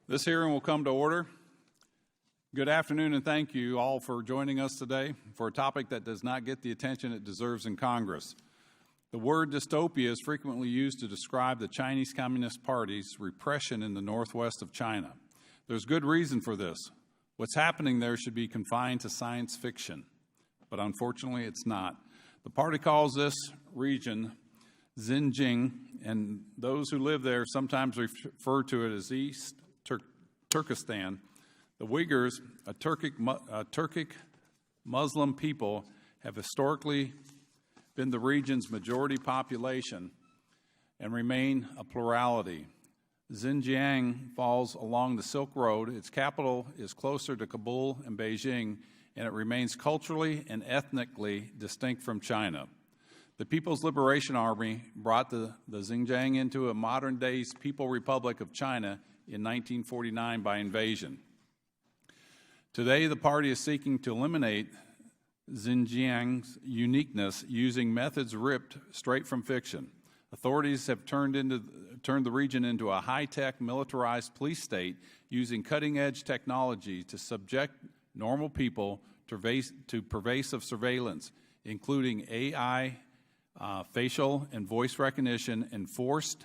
This hearing will come to order. Good afternoon, and thank you all for joining us today for a topic that does not get the attention it deserves in Congress. The word dystopia is frequently used to describe the Chinese Communist Party's repression in the northwest of China. There's good reason for this. What's happening there should be confined to science fiction, but unfortunately it's not. The party calls this region Xinjiang, and those who live there sometimes refer to it as East Turkestan. The Uyghurs, a Turkic Muslim people, have historically been the region's majority population and remain a plurality. Xinjiang falls along the Silk Road. Its capital is closer to Kabul and Beijing, and it remains culturally and ethnically distinct from China. The People's Liberation Army brought the Xinjiang into a modern-day People Republic of China in 1949 by invasion. Today, the party is seeking to eliminate Xinjiang's uniqueness using methods ripped straight from fiction. Authorities have turned the region into a high-tech, militarized police state using cutting-edge technology to subject normal people to pervasive surveillance, including AI, facial and voice recognition, and forced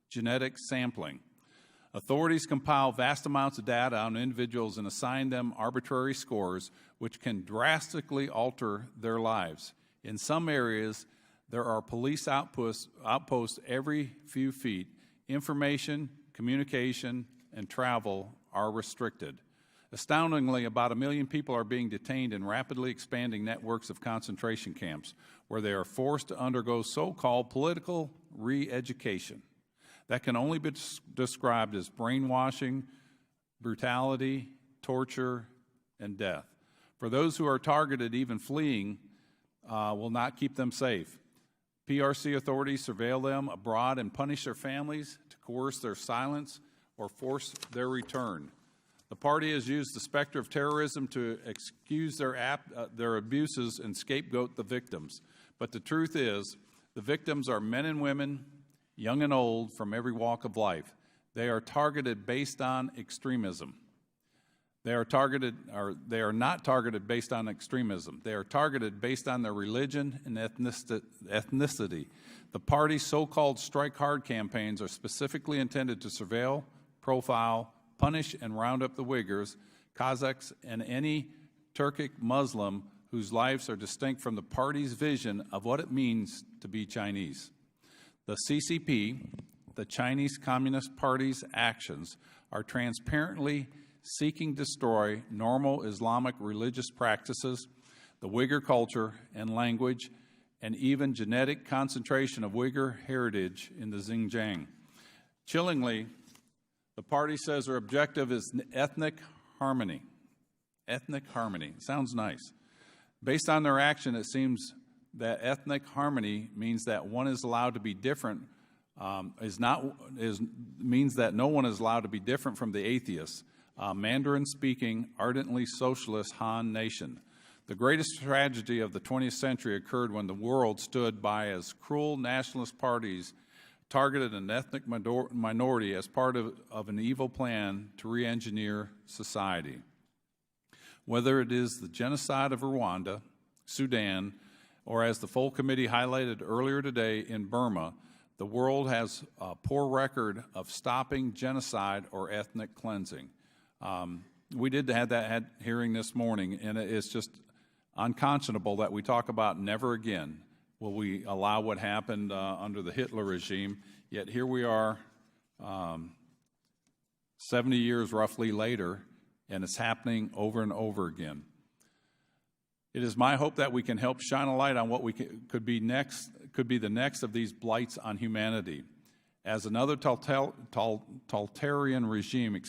genetic sampling. Authorities compile vast amounts of data on individuals and assign them arbitrary scores, which can drastically alter their lives. In some areas, there are police outposts every few feet. Information, communication, and travel are restricted. Astoundingly, about 1 million people are being detained in rapidly expanding networks of concentration camps, where they are forced to undergo so-called political re-education. That can only be described as brainwashing, brutality, torture, and death. For those who are targeted, even fleeing will not keep them safe. PRC authorities surveil them abroad and punish their families to coerce their silence or force their return. The party has used the specter of terrorism to excuse their abuses and scapegoat the victims. But the truth is, the victims are men and women, young and old, from every walk of life. They are targeted based on extremism. They are not targeted based on extremism. They are targeted based on their religion and ethnicity. The party's so-called strike hard campaigns are specifically intended to surveil, profile, punish, and round up the Uyghurs, Kazakhs, and any Turkic Muslim whose lives are distinct from the party's vision of what it means to be Chinese. The CCP, the Chinese Communist Party's actions, are transparently seeking to destroy normal Islamic religious practices, the Uyghur culture and language, and even genetic concentration of Uyghur heritage in the Xinjiang. Chillingly, the party says their objective is ethnic harmony. Ethnic harmony. Sounds nice. Based on their action, it seems that ethnic harmony means that one is allowed to be different, means that no one is allowed to be different from the atheists, Mandarin-speaking, ardently socialist Han nation. The greatest tragedy of the 20th century occurred when the world stood by as cruel nationalist parties targeted an ethnic minority as part of an evil plan to re-engineer society. Whether it is the genocide of Rwanda, Sudan, or as the full committee highlighted earlier today in Burma, the world has a poor record of stopping genocide or ethnic cleansing. We did have that hearing this morning, and it's just unconscionable that we talk about never again will we allow what happened under the Hitler regime, yet here we are 70 years roughly later, and it's happening over and over again. It is my hope that we can help shine a light on what could be the next of these blights on humanity. As another totalitarian regime,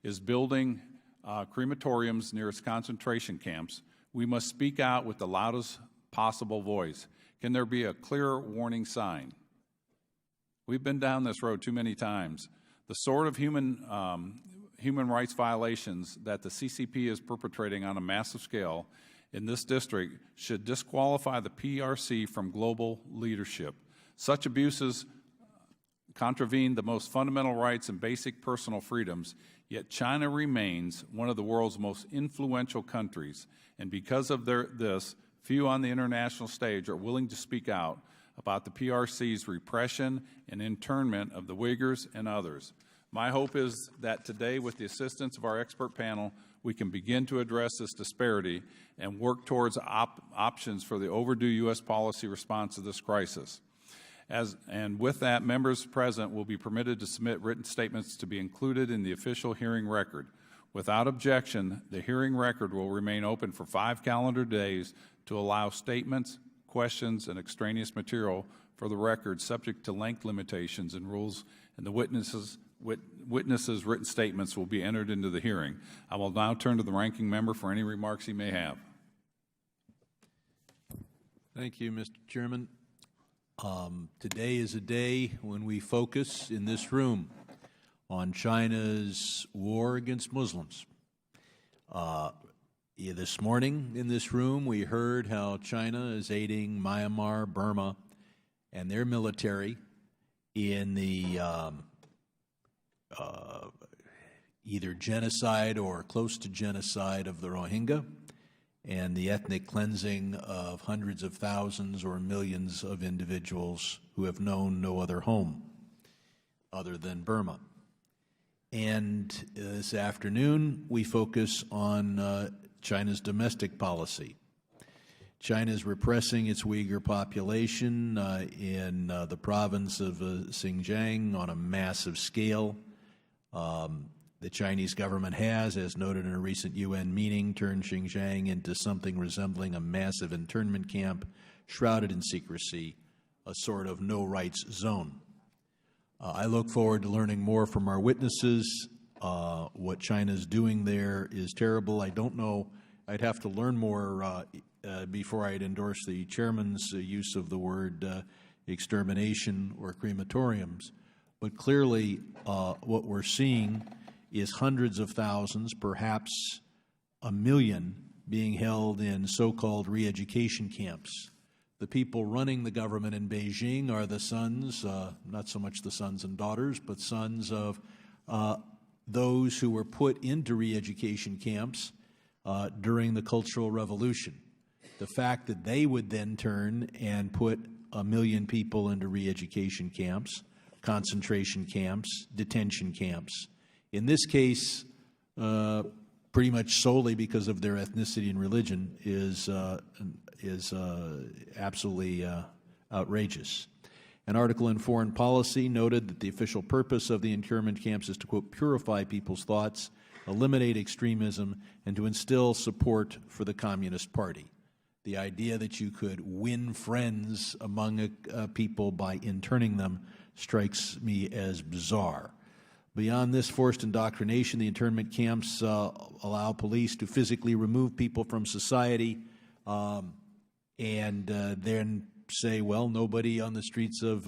is building crematoriums near its concentration camps, we must speak out with the loudest possible voice. Can there be a clear warning sign? We've been down this road too many times. The sort of human rights violations that the CCP is perpetrating on a massive scale in this district should disqualify the PRC from global leadership. Such abuses contravene the most fundamental rights and basic personal freedoms, yet China remains one of the world's most influential countries, and because of this, few on the international stage are willing to speak out about the PRC's repression and internment of the Uyghurs and others. My hope is that today, with the assistance of our expert panel, we can begin to address this disparity and work towards options for the overdue U.S. policy response to this crisis. And with that, members present will be permitted to submit written statements to be included in the official hearing record. Without objection, the hearing record will remain open for 5 calendar days to allow statements, questions, and extraneous material for the record subject to length limitations and rules, and the witnesses' written statements will be entered into the hearing. I will now turn to the ranking member for any remarks he may have. Thank you, Mr. Chairman. Today is a day when we focus in this room on China's war against Muslims. This morning in this room, we heard how China is aiding Myanmar, Burma, and their military in the either genocide or close to genocide of the Rohingya and the ethnic cleansing of hundreds of thousands or millions of individuals who have known no other home other than Burma. And this afternoon, we focus on China's domestic policy. China is repressing its Uyghur population in the province of Xinjiang on a massive scale. The Chinese government has, as noted in a recent UN meeting, turned Xinjiang into something resembling a massive internment camp shrouded in secrecy, a sort of no-rights zone. I look forward to learning more from our witnesses. What China's doing there is terrible. I don't know. I'd have to learn more before I'd endorse the chairman's use of the word extermination or crematoriums. But clearly, what we're seeing is hundreds of thousands, perhaps a million, being held in so-called re-education camps. The people running the government in Beijing are the sons, not so much the sons and daughters, but sons of those who were put into re-education camps during the Cultural Revolution. The fact that they would then turn and put 1 million people into re-education camps, concentration camps, detention camps, in this case, pretty much solely because of their ethnicity and religion, is absolutely outrageous. An article in Foreign Policy noted that the official purpose of the internment camps is to, quote, purify people's thoughts, eliminate extremism, and to instill support for the Communist Party. The idea that you could win friends among people by interning them strikes me as bizarre. Beyond this forced indoctrination, the internment camps allow police to physically remove people from society and then say, well, nobody on the streets of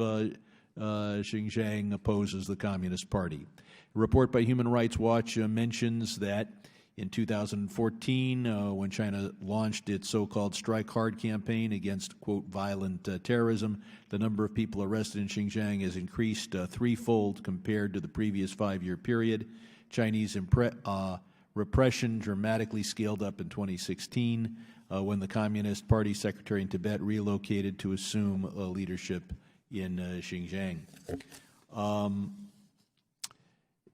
Xinjiang opposes the Communist Party. A report by Human Rights Watch mentions that in 2014, when China launched its so-called Strike Hard campaign against, quote, violent terrorism, the number of people arrested in Xinjiang has increased threefold compared to the previous 5-year period. Chinese repression dramatically scaled up in 2016 when the Communist Party secretary in Tibet relocated to assume leadership in Xinjiang.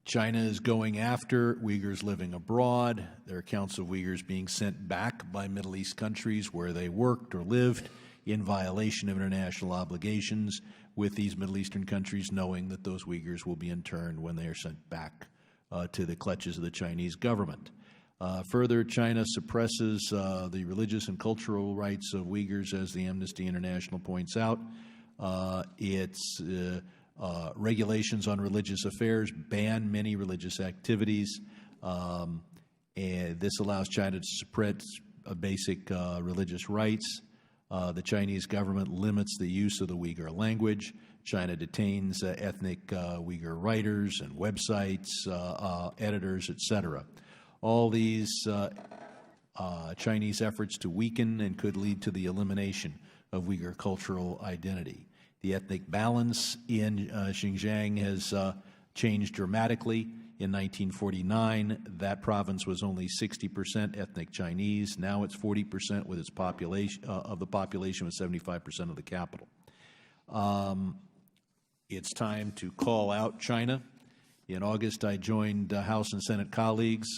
China is going after Uyghurs living abroad. There are accounts of Uyghurs being sent back by Middle East countries where they worked or lived in violation of international obligations, with these Middle Eastern countries knowing that those Uyghurs will be interned when they are sent back to the clutches of the Chinese government. Further, China suppresses the religious and cultural rights of Uyghurs, as the Amnesty International points out. Its regulations on religious affairs ban many religious activities, and this allows China to suppress basic religious rights. The Chinese government limits the use of the Uyghur language. China detains ethnic Uyghur writers and websites, editors, etc. All these Chinese efforts to weaken and could lead to the elimination of Uyghur cultural identity. The ethnic balance in Xinjiang has changed dramatically. In 1949, that province was only 60% ethnic Chinese. Now it's 40% with its population of the population with 75% of the capital. It's time to call out China. In August, I joined House and Senate colleagues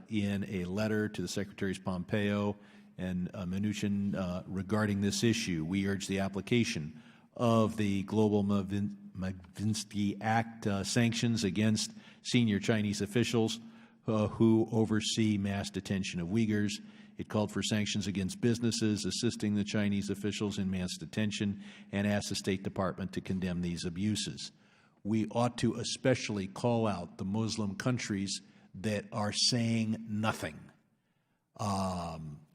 in a letter to the Secretaries Pompeo and Mnuchin regarding this issue. We urge the application of the Global Magnitsky Act sanctions against senior Chinese officials who oversee mass detention of Uyghurs. It called for sanctions against businesses assisting the Chinese officials in mass detention and asked the State Department to condemn these abuses. We ought to especially call out the Muslim countries that are saying nothing,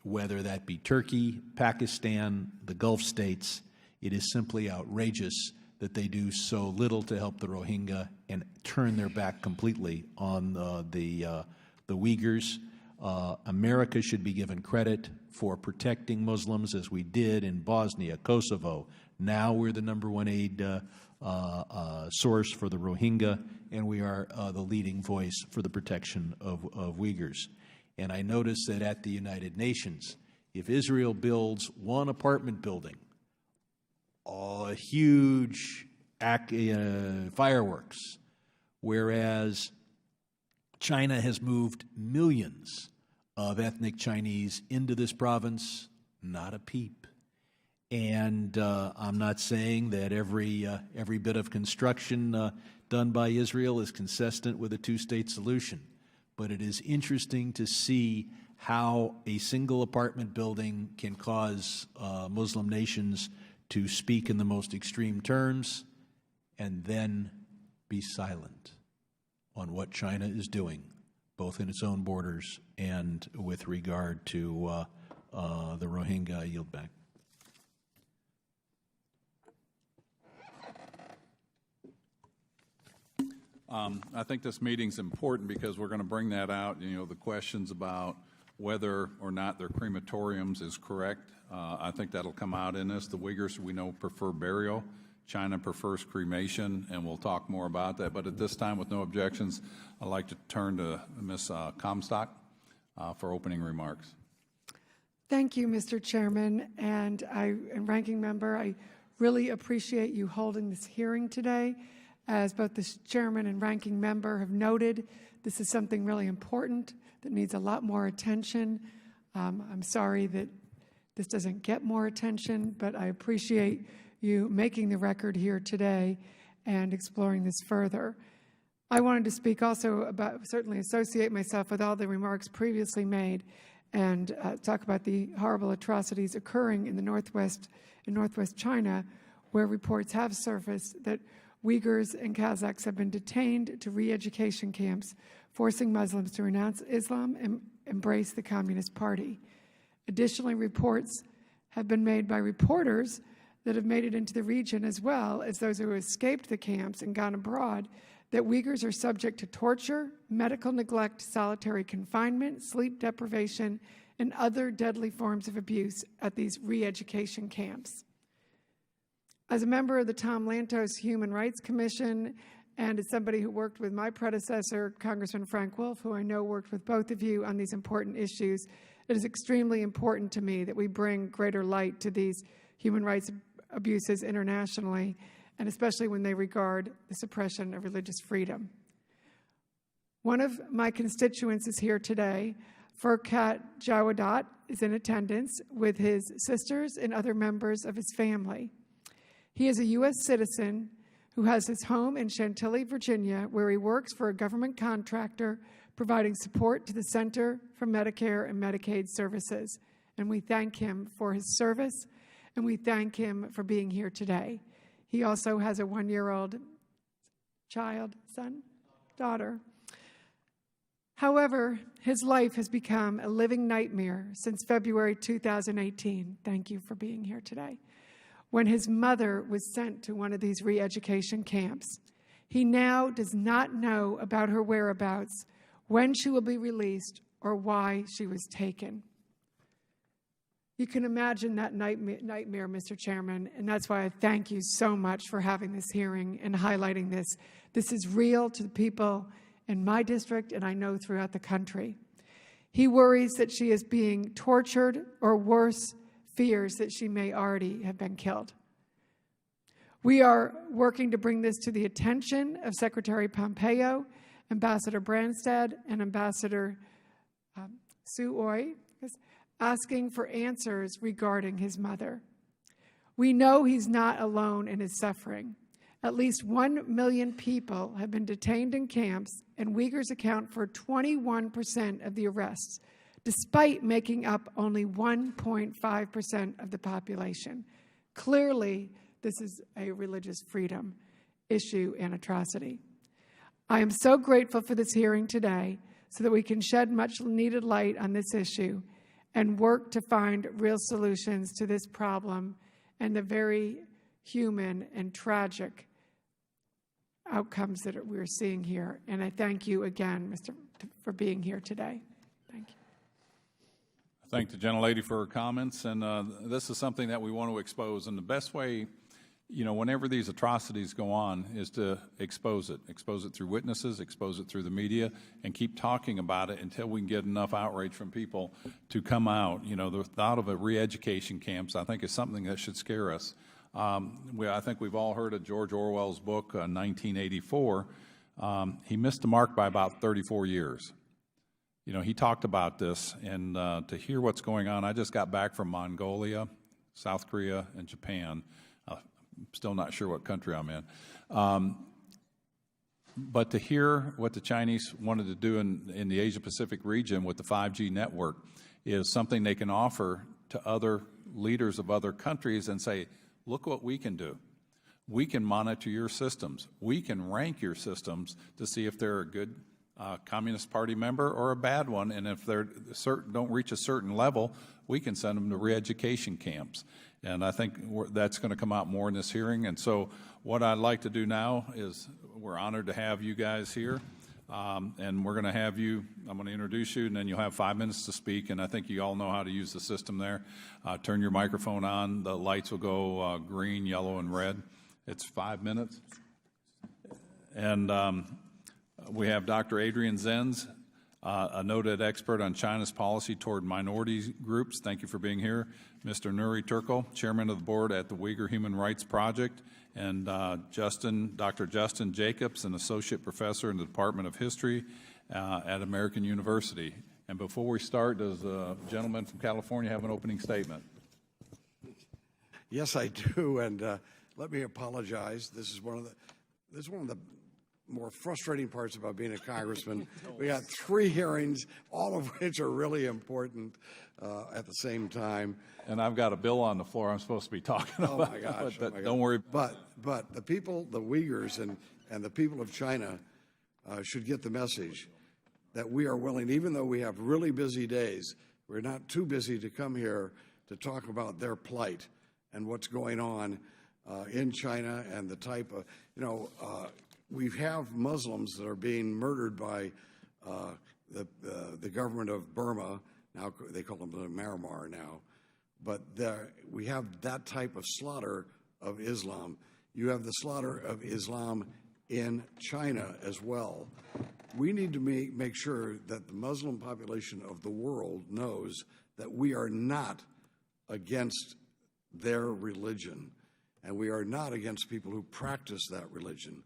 whether that be Turkey, Pakistan, the Gulf states. It is simply outrageous that they do so little to help the Rohingya and turn their back completely on the Uyghurs. America should be given credit for protecting Muslims as we did in Bosnia, Kosovo. Now we're the #1 aid source for the Rohingya, and we are the leading voice for the protection of Uyghurs. And I notice that at the United Nations, if Israel builds one apartment building, a huge fireworks, whereas China has moved millions of ethnic Chinese into this province, not a peep. And I'm not saying that every bit of construction done by Israel is consistent with a two-state solution, but it is interesting to see how a single apartment building can cause Muslim nations to speak in the most extreme terms and then be silent on what China is doing, both in its own borders and with regard to the Rohingya. I yield back. I think this meeting's important because we're going to bring that out. You know, the questions about whether or not their crematoriums is correct. I think that'll come out in this. The Uyghurs, we know, prefer burial. China prefers cremation, and we'll talk more about that. But at this time, with no objections, I'd like to turn to Ms. Comstock for opening remarks. Thank you, Mr. Chairman, and Ranking Member. I really appreciate you holding this hearing today. As both the Chairman and Ranking Member have noted, this is something really important that needs a lot more attention. I'm sorry that this doesn't get more attention, but I appreciate you making the record here today and exploring this further. I wanted to speak also about, certainly associate myself with all the remarks previously made and talk about the horrible atrocities occurring in Northwest China, where reports have surfaced that Uyghurs and Kazakhs have been detained to re-education camps, forcing Muslims to renounce Islam and embrace the Communist Party. Additionally, reports have been made by reporters that have made it into the region, as well as those who escaped the camps and gone abroad, that Uyghurs are subject to torture, medical neglect, solitary confinement, sleep deprivation, and other deadly forms of abuse at these re-education camps. As a member of the Tom Lantos Human Rights Commission and as somebody who worked with my predecessor, Congressman Frank Wolf, who I know worked with both of you on these important issues, it is extremely important to me that we bring greater light to these human rights abuses internationally, and especially when they regard the suppression of religious freedom. One of my constituents is here today. Furkat Jawadat is in attendance with his sisters and other members of his family. He is a U.S. citizen who has his home in Chantilly, Virginia, where he works for a government contractor providing support to the Center for Medicare and Medicaid Services. And we thank him for his service, and we thank him for being here today. He also has a 1-year-old daughter. However, his life has become a living nightmare since February 2018. Thank you for being here today. When his mother was sent to one of these re-education camps. He now does not know about her whereabouts, when she will be released, or why she was taken. You can imagine that nightmare, Mr. Chairman, and that's why I thank you so much for having this hearing and highlighting this. This is real to the people in my district, and I know throughout the country. He worries that she is being tortured, or worse, fears that she may already have been killed. We are working to bring this to the attention of Secretary Pompeo, Ambassador Branstad, and Ambassador Su Oy, asking for answers regarding his mother. We know he's not alone in his suffering. At least 1 million people have been detained in camps, and Uyghurs account for 21% of the arrests, despite making up only 1.5% of the population. Clearly, this is a religious freedom issue and atrocity. I am so grateful for this hearing today so that we can shed much needed light on this issue and work to find real solutions to this problem and the very human and tragic outcomes that we're seeing here. And I thank you again, Mr., for being here today. Thank you. I thank the gentlelady for her comments, and this is something that we want to expose. And the best way, whenever these atrocities go on, is to expose it through witnesses, expose it through the media, and keep talking about it until we can get enough outrage from people to come out. The thought of a re-education camps, I think, is something that should scare us. I think we've all heard of George Orwell's book, 1984. He missed the mark by about 34 years. He talked about this, and to hear what's going on, I just got back from Mongolia, South Korea, and Japan. Still not sure what country I'm in. But to hear what the Chinese wanted to do in the Asia-Pacific region with the 5G network is something they can offer to other leaders of other countries and say, look what we can do. We can monitor your systems. We can rank your systems to see if they're a good Communist Party member or a bad one, and if they don't reach a certain level, we can send them to re-education camps. And I think that's going to come out more in this hearing. And so what I'd like to do now is, we're honored to have you guys here, and we're going to have you, I'm going to introduce you, and then you'll have 5 minutes to speak, and I think you all know how to use the system there. Turn your microphone on. The lights will go green, yellow, and red. It's 5 minutes. And we have Dr. Adrian Zenz, a noted expert on China's policy toward minority groups. Thank you for being here. Mr. Nuri Turkle, Chairman of the Board at the Uyghur Human Rights Project, and Dr. Justin Jacobs, an Associate Professor in the Department of History at American University. And before we start, does the gentleman from California have an opening statement? Yes, I do, and let me apologize. This is one of the more frustrating parts about being a congressman. We got 3 hearings, all of which are really important at the same time. And I've got a bill on the floor I'm supposed to be talking about. Oh my gosh! Don't worry. But the people, the Uyghurs and the people of China should get the message that we are willing, even though we have really busy days, we're not too busy to come here to talk about their plight and what's going on in China and the type of, we have Muslims that are being murdered by the government of Burma. Now they call them Myanmar now. But we have that type of slaughter of Islam. You have the slaughter of Islam in China as well. We need to make sure that the Muslim population of the world knows that we are not against their religion, and we are not against people who practice that religion.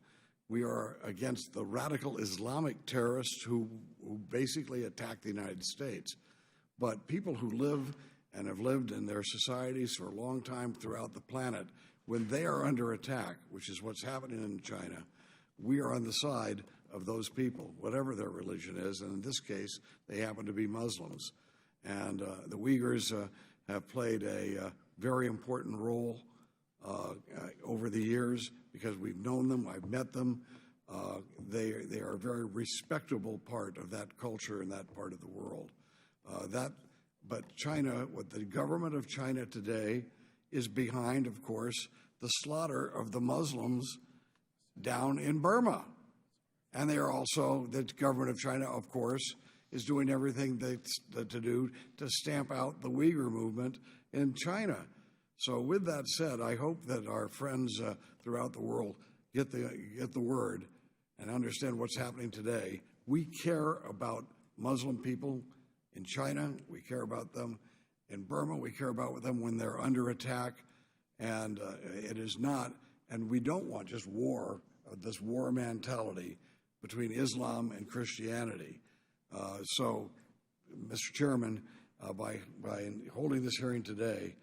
We are against the radical Islamic terrorists who basically attack the United States. But people who live and have lived in their societies for a long time throughout the planet, when they are under attack, which is what's happening in China, we are on the side of those people, whatever their religion is, and in this case, they happen to be Muslims. And the Uyghurs have played a very important role over the years because we've known them, I've met them. They are a very respectable part of that culture and that part of the world. But China, what the government of China today is behind, of course, the slaughter of the Muslims down in Burma. And they are also, the government of China, of course, is doing everything to do to stamp out the Uyghur movement in China. So with that said, I hope that our friends throughout the world get the word and understand what's happening today. We care about Muslim people in China. We care about them in Burma. We care about them when they're under attack. And it is not, and we don't want just war, this war mentality between Islam and Christianity. So, Mr. Chairman, by holding this hearing today,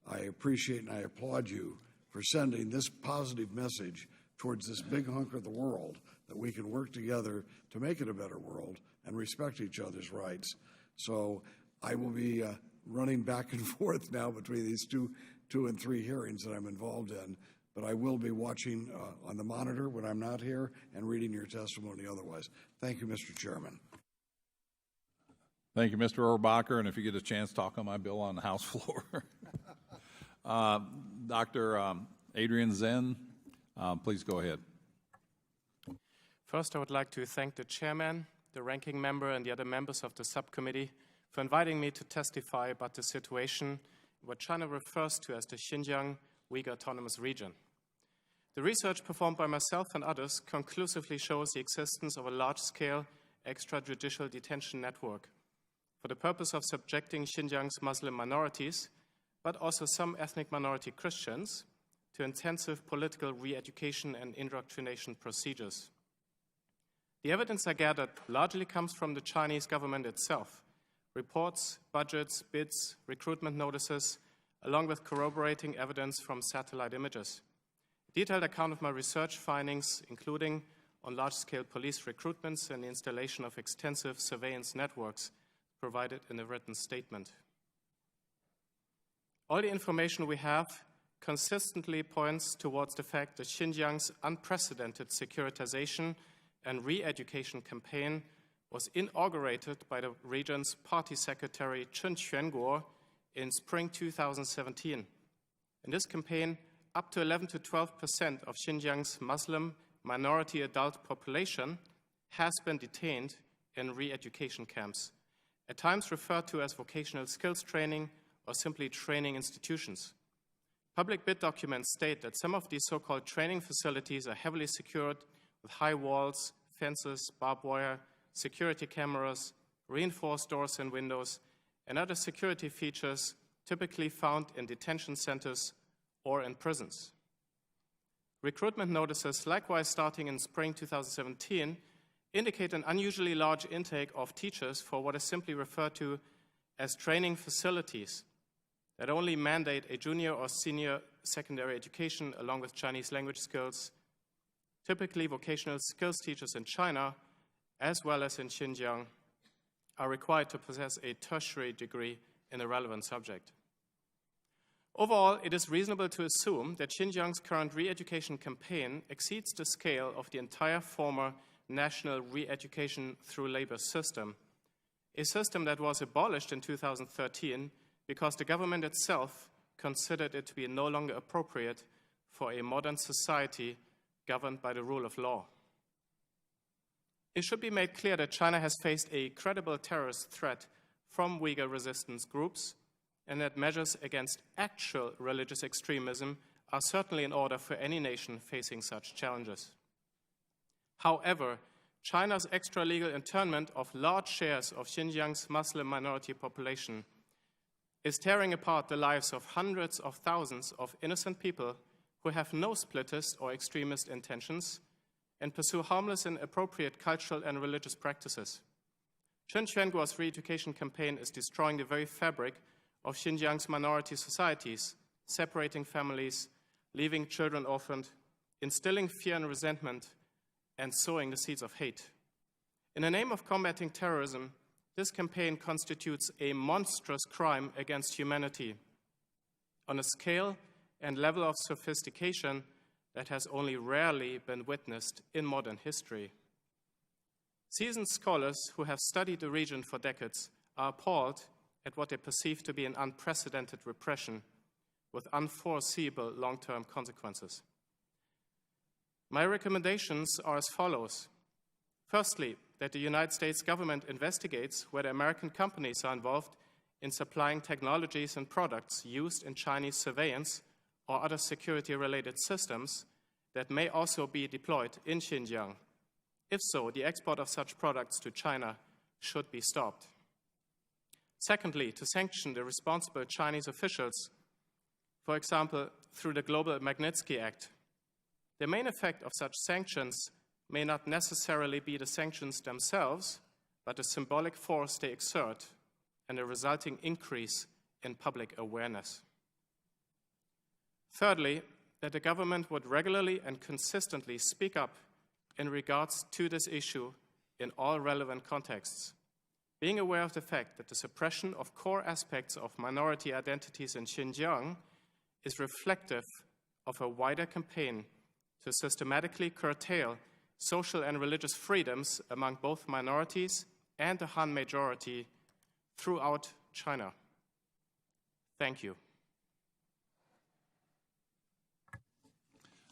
I appreciate and I applaud you for sending this positive message towards this big hunk of the world, that we can work together to make it a better world and respect each other's rights. So I will be running back and forth now between these two and three hearings that I'm involved in, but I will be watching on the monitor when I'm not here and reading your testimony otherwise. Thank you, Mr. Chairman. Thank you, Mr. Rohrabacher, and if you get a chance, talk on my bill on the House floor. Dr. Adrian Zen, please go ahead. First, I would like to thank the chairman, the ranking member, and the other members of the subcommittee for inviting me to testify about the situation in what China refers to as the Xinjiang Uyghur Autonomous Region. The research performed by myself and others conclusively shows the existence of a large-scale extrajudicial detention network for the purpose of subjecting Xinjiang's Muslim minorities, but also some ethnic minority Christians, to intensive political re-education and indoctrination procedures. The evidence I gathered largely comes from the Chinese government itself: reports, budgets, bids, recruitment notices, along with corroborating evidence from satellite images. A detailed account of my research findings, including on large-scale police recruitments and the installation of extensive surveillance networks, provided in a written statement. All the information we have consistently points towards the fact that Xinjiang's unprecedented securitization and re-education campaign was inaugurated by the region's party secretary Chen Quanguo in spring 2017. In this campaign, up to 11 to 12% of Xinjiang's Muslim minority adult population has been detained in re-education camps, at times referred to as vocational skills training or simply training institutions. Public bid documents state that some of these so-called training facilities are heavily secured with high walls, fences, barbed wire, security cameras, reinforced doors and windows, and other security features typically found in detention centers or in prisons. Recruitment notices, likewise starting in spring 2017, indicate an unusually large intake of teachers for what is simply referred to as training facilities that only mandate a junior or senior secondary education along with Chinese language skills. Typically, vocational skills teachers in China, as well as in Xinjiang, are required to possess a tertiary degree in the relevant subject. Overall, it is reasonable to assume that Xinjiang's current re-education campaign exceeds the scale of the entire former national re-education through labor system, a system that was abolished in 2013 because the government itself considered it to be no longer appropriate for a modern society governed by the rule of law. It should be made clear that China has faced a credible terrorist threat from Uyghur resistance groups, and that measures against actual religious extremism are certainly in order for any nation facing such challenges. However, China's extra-legal internment of large shares of Xinjiang's Muslim minority population is tearing apart the lives of hundreds of thousands of innocent people who have no splittist or extremist intentions and pursue harmless and appropriate cultural and religious practices. Chen Quanguo's re-education campaign is destroying the very fabric of Xinjiang's minority societies, separating families, leaving children orphaned, instilling fear and resentment, and sowing the seeds of hate. In the name of combating terrorism, this campaign constitutes a monstrous crime against humanity on a scale and level of sophistication that has only rarely been witnessed in modern history. Seasoned scholars who have studied the region for decades are appalled at what they perceive to be an unprecedented repression with unforeseeable long-term consequences. My recommendations are as follows. Firstly, that the United States government investigates whether American companies are involved in supplying technologies and products used in Chinese surveillance or other security-related systems that may also be deployed in Xinjiang. If so, the export of such products to China should be stopped. Secondly, to sanction the responsible Chinese officials, for example, through the Global Magnitsky Act. The main effect of such sanctions may not necessarily be the sanctions themselves, but the symbolic force they exert and the resulting increase in public awareness. Thirdly, that the government would regularly and consistently speak up in regards to this issue in all relevant contexts, being aware of the fact that the suppression of core aspects of minority identities in Xinjiang is reflective of a wider campaign to systematically curtail social and religious freedoms among both minorities and the Han majority throughout China. Thank you.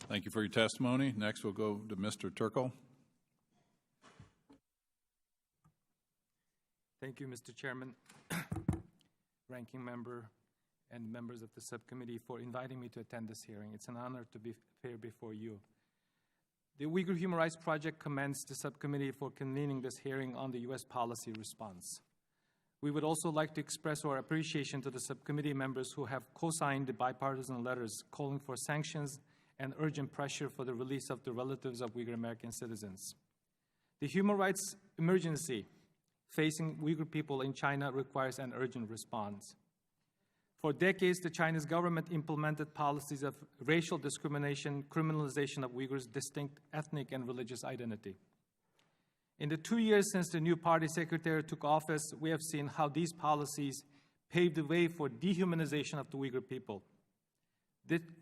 Thank you for your testimony. Next, we'll go to Mr. Turkle. Thank you, Mr. Chairman, ranking member, and members of the subcommittee for inviting me to attend this hearing. It's an honor to be here before you. The Uyghur Human Rights Project commends the subcommittee for convening this hearing on the U.S. policy response. We would also like to express our appreciation to the subcommittee members who have co-signed the bipartisan letters calling for sanctions and urgent pressure for the release of the relatives of Uyghur American citizens. The human rights emergency facing Uyghur people in China requires an urgent response. For decades, the Chinese government implemented policies of racial discrimination, criminalization of Uyghurs' distinct ethnic and religious identity. In the 2 years since the new party secretary took office, we have seen how these policies paved the way for dehumanization of the Uyghur people.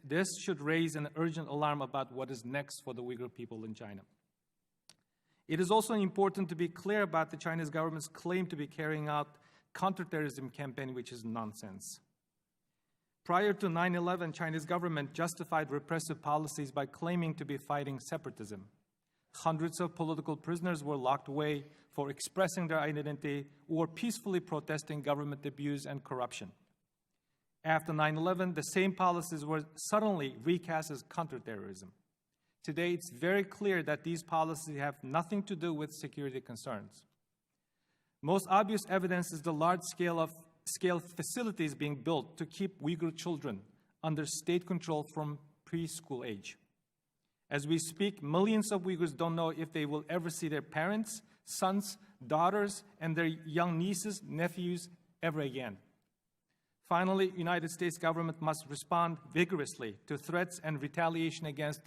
This should raise an urgent alarm about what is next for the Uyghur people in China. It is also important to be clear about the Chinese government's claim to be carrying out counterterrorism campaign, which is nonsense. Prior to 9/11, Chinese government justified repressive policies by claiming to be fighting separatism. Hundreds of political prisoners were locked away for expressing their identity or peacefully protesting government abuse and corruption. After 9/11, the same policies were suddenly recast as counterterrorism. Today, it's very clear that these policies have nothing to do with security concerns. Most obvious evidence is the large-scale facilities being built to keep Uyghur children under state control from preschool age. As we speak, millions of Uyghurs don't know if they will ever see their parents, sons, daughters, and their young nieces, nephews ever again. Finally, the United States government must respond vigorously to threats and retaliation against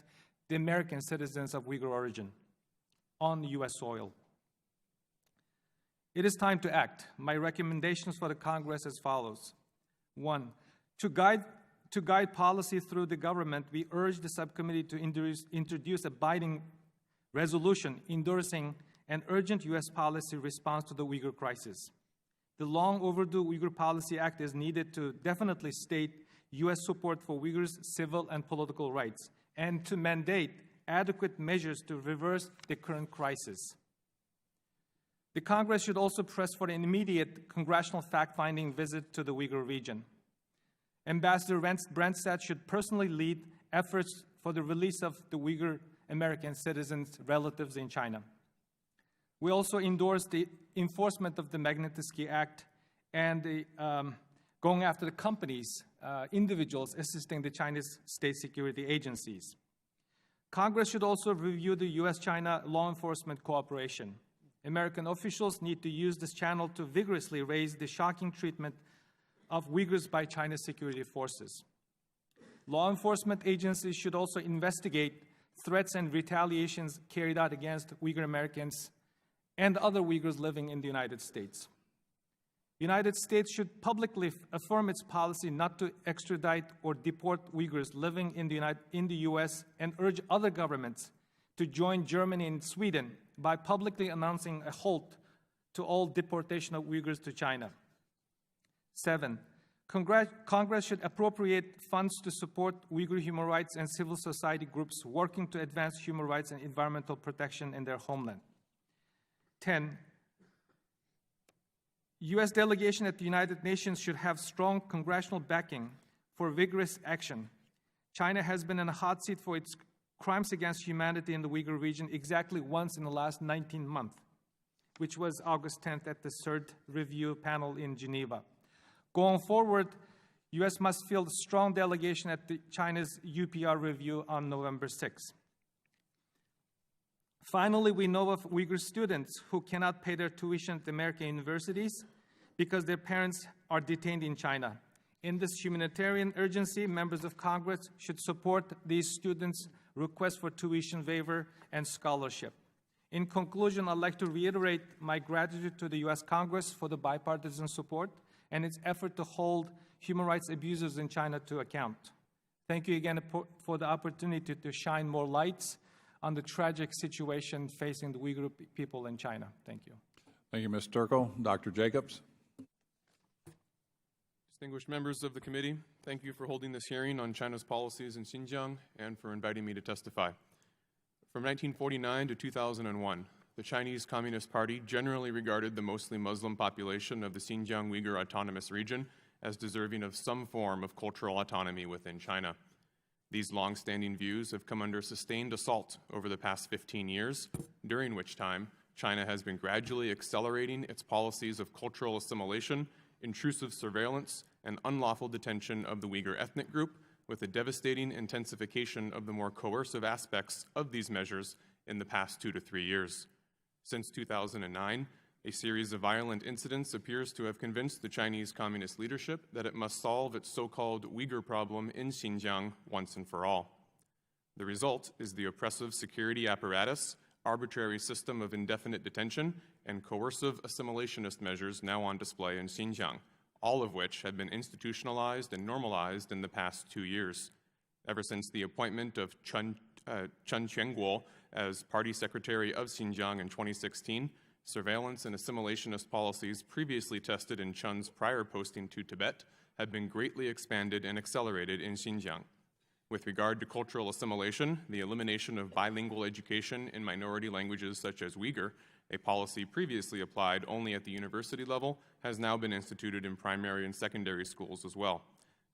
the American citizens of Uyghur origin on U.S. soil. It is time to act. My recommendations for the Congress as follows. 1, to guide policy through the government, we urge the subcommittee to introduce a binding resolution endorsing an urgent U.S. policy response to the Uyghur crisis. The long overdue Uyghur Policy Act is needed to definitely state U.S. support for Uyghurs' civil and political rights and to mandate adequate measures to reverse the current crisis. The Congress should also press for an immediate congressional fact-finding visit to the Uyghur region. Ambassador Branstad should personally lead efforts for the release of the Uyghur American citizens' relatives in China. We also endorse the enforcement of the Magnitsky Act and going after the companies, individuals assisting the Chinese state security agencies. Congress should also review the U.S.-China law enforcement cooperation. American officials need to use this channel to vigorously raise the shocking treatment of Uyghurs by China's security forces. Law enforcement agencies should also investigate threats and retaliations carried out against Uyghur Americans and other Uyghurs living in the United States. The United States should publicly affirm its policy not to extradite or deport Uyghurs living in the U.S. and urge other governments to join Germany and Sweden by publicly announcing a halt to all deportation of Uyghurs to China. 7, Congress should appropriate funds to support Uyghur human rights and civil society groups working to advance human rights and environmental protection in their homeland. 10, U.S. delegation at the United Nations should have strong congressional backing for vigorous action. China has been in a hot seat for its crimes against humanity in the Uyghur region exactly once in the last 19 months, which was August 10th at the third review panel in Geneva. Going forward, U.S. must field a strong delegation at China's UPR review on November 6th. Finally, we know of Uyghur students who cannot pay their tuition at American universities because their parents are detained in China. In this humanitarian urgency, members of Congress should support these students' request for tuition waiver and scholarship. In conclusion, I'd like to reiterate my gratitude to the U.S. Congress for the bipartisan support and its effort to hold human rights abusers in China to account. Thank you again for the opportunity to shine more lights on the tragic situation facing the Uyghur people in China. Thank you. Thank you, Ms. Turkle. Dr. Jacobs. Distinguished members of the committee, thank you for holding this hearing on China's policies in Xinjiang and for inviting me to testify. From 1949 to 2001, the Chinese Communist Party generally regarded the mostly Muslim population of the Xinjiang Uyghur Autonomous Region as deserving of some form of cultural autonomy within China. These long-standing views have come under sustained assault over the past 15 years, during which time China has been gradually accelerating its policies of cultural assimilation, intrusive surveillance, and unlawful detention of the Uyghur ethnic group, with a devastating intensification of the more coercive aspects of these measures in the past 2 to 3 years. Since 2009, a series of violent incidents appears to have convinced the Chinese Communist leadership that it must solve its so-called Uyghur problem in Xinjiang once and for all. The result is the oppressive security apparatus, arbitrary system of indefinite detention, and coercive assimilationist measures now on display in Xinjiang, all of which have been institutionalized and normalized in the past 2 years. Ever since the appointment of Chen Quanguo as party secretary of Xinjiang in 2016, surveillance and assimilationist policies previously tested in Chen's prior posting to Tibet have been greatly expanded and accelerated in Xinjiang. With regard to cultural assimilation, the elimination of bilingual education in minority languages such as Uyghur, a policy previously applied only at the university level, has now been instituted in primary and secondary schools as well.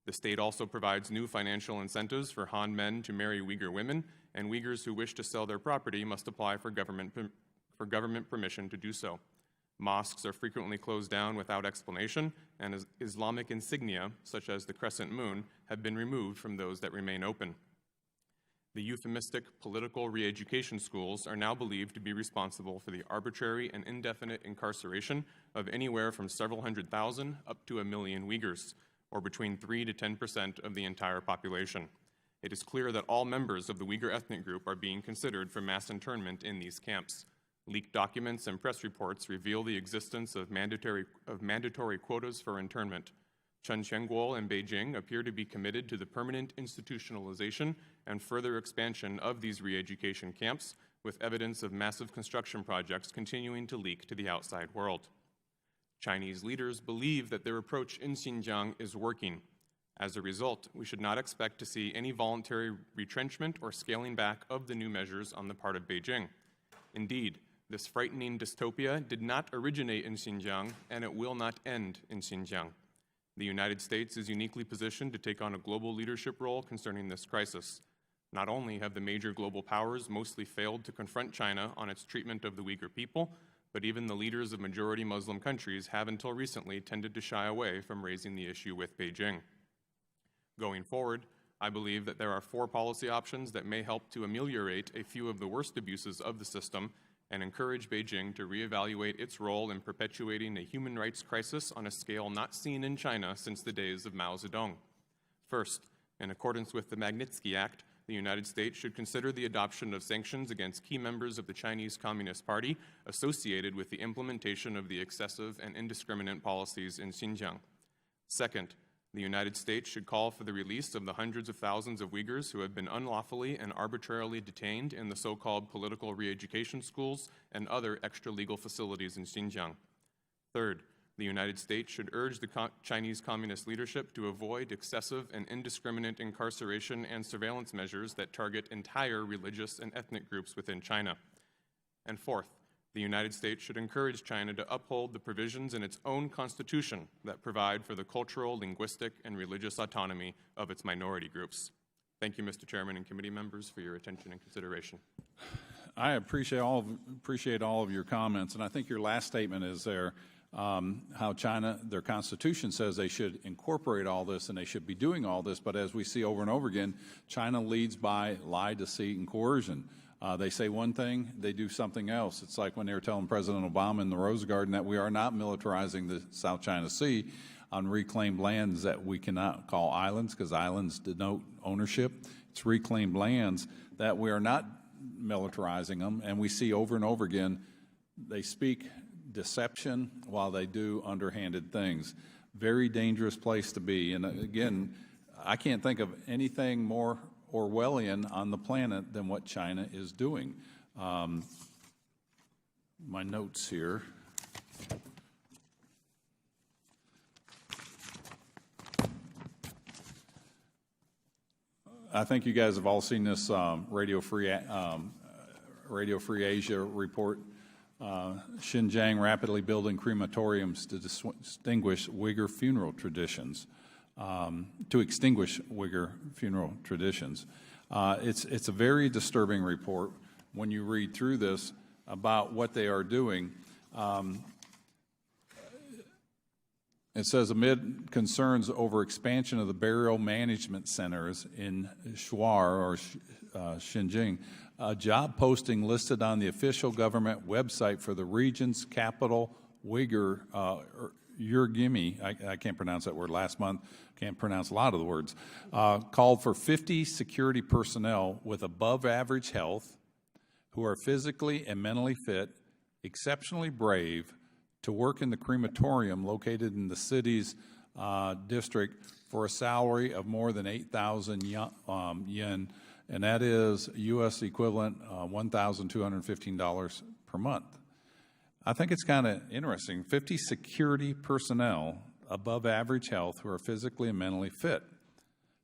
The state also provides new financial incentives for Han men to marry Uyghur women, and Uyghurs who wish to sell their property must apply for government permission to do so. Mosques are frequently closed down without explanation, and Islamic insignia, such as the crescent moon, have been removed from those that remain open. The euphemistic political re-education schools are now believed to be responsible for the arbitrary and indefinite incarceration of anywhere from several 100,000 up to 1 million Uyghurs, or between 3 to 10% of the entire population. It is clear that all members of the Uyghur ethnic group are being considered for mass internment in these camps. Leaked documents and press reports reveal the existence of mandatory quotas for internment. Chen Quanguo and Beijing appear to be committed to the permanent institutionalization and further expansion of these re-education camps, with evidence of massive construction projects continuing to leak to the outside world. Chinese leaders believe that their approach in Xinjiang is working. As a result, we should not expect to see any voluntary retrenchment or scaling back of the new measures on the part of Beijing. Indeed, this frightening dystopia did not originate in Xinjiang, and it will not end in Xinjiang. The United States is uniquely positioned to take on a global leadership role concerning this crisis. Not only have the major global powers mostly failed to confront China on its treatment of the Uyghur people, but even the leaders of majority Muslim countries have until recently tended to shy away from raising the issue with Beijing. Going forward, I believe that there are 4 policy options that may help to ameliorate a few of the worst abuses of the system and encourage Beijing to reevaluate its role in perpetuating a human rights crisis on a scale not seen in China since the days of Mao Zedong. First, in accordance with the Magnitsky Act, the United States should consider the adoption of sanctions against key members of the Chinese Communist Party associated with the implementation of the excessive and indiscriminate policies in Xinjiang. Second, the United States should call for the release of the hundreds of thousands of Uyghurs who have been unlawfully and arbitrarily detained in the so-called political re-education schools and other extra-legal facilities in Xinjiang. Third, the United States should urge the Chinese Communist leadership to avoid excessive and indiscriminate incarceration and surveillance measures that target entire religious and ethnic groups within China. And fourth, the United States should encourage China to uphold the provisions in its own constitution that provide for the cultural, linguistic, and religious autonomy of its minority groups. Thank you, Mr. Chairman and committee members, for your attention and consideration. I appreciate all of your comments, and I think your last statement is there, how China, their constitution says they should incorporate all this and they should be doing all this, but as we see over and over again, China leads by lie, deceit, and coercion. They say one thing, they do something else. It's like when they were telling President Obama in the Rose Garden that we are not militarizing the South China Sea on reclaimed lands that we cannot call islands because islands denote ownership. It's reclaimed lands that we are not militarizing them, and we see over and over again they speak deception while they do underhanded things. Very dangerous place to be. And again, I can't think of anything more Orwellian on the planet than what China is doing. My notes here. I think you guys have all seen this Radio Free Asia report. Xinjiang rapidly building crematoriums to distinguish Uyghur funeral traditions. To extinguish Uyghur funeral traditions. It's a very disturbing report when you read through this about what they are doing. It says, amid concerns over expansion of the burial management centers in Shuar or Xinjiang, a job posting listed on the official government website for the region's capital, Uyghur, Urgimi, I can't pronounce that word, last month, can't pronounce a lot of the words, called for 50 security personnel with above average health who are physically and mentally fit, exceptionally brave, to work in the crematorium located in the city's district for a salary of more than 8,000 yen, and that is U.S. equivalent $1,215 per month. I think it's kind of interesting. 50 security personnel above average health who are physically and mentally fit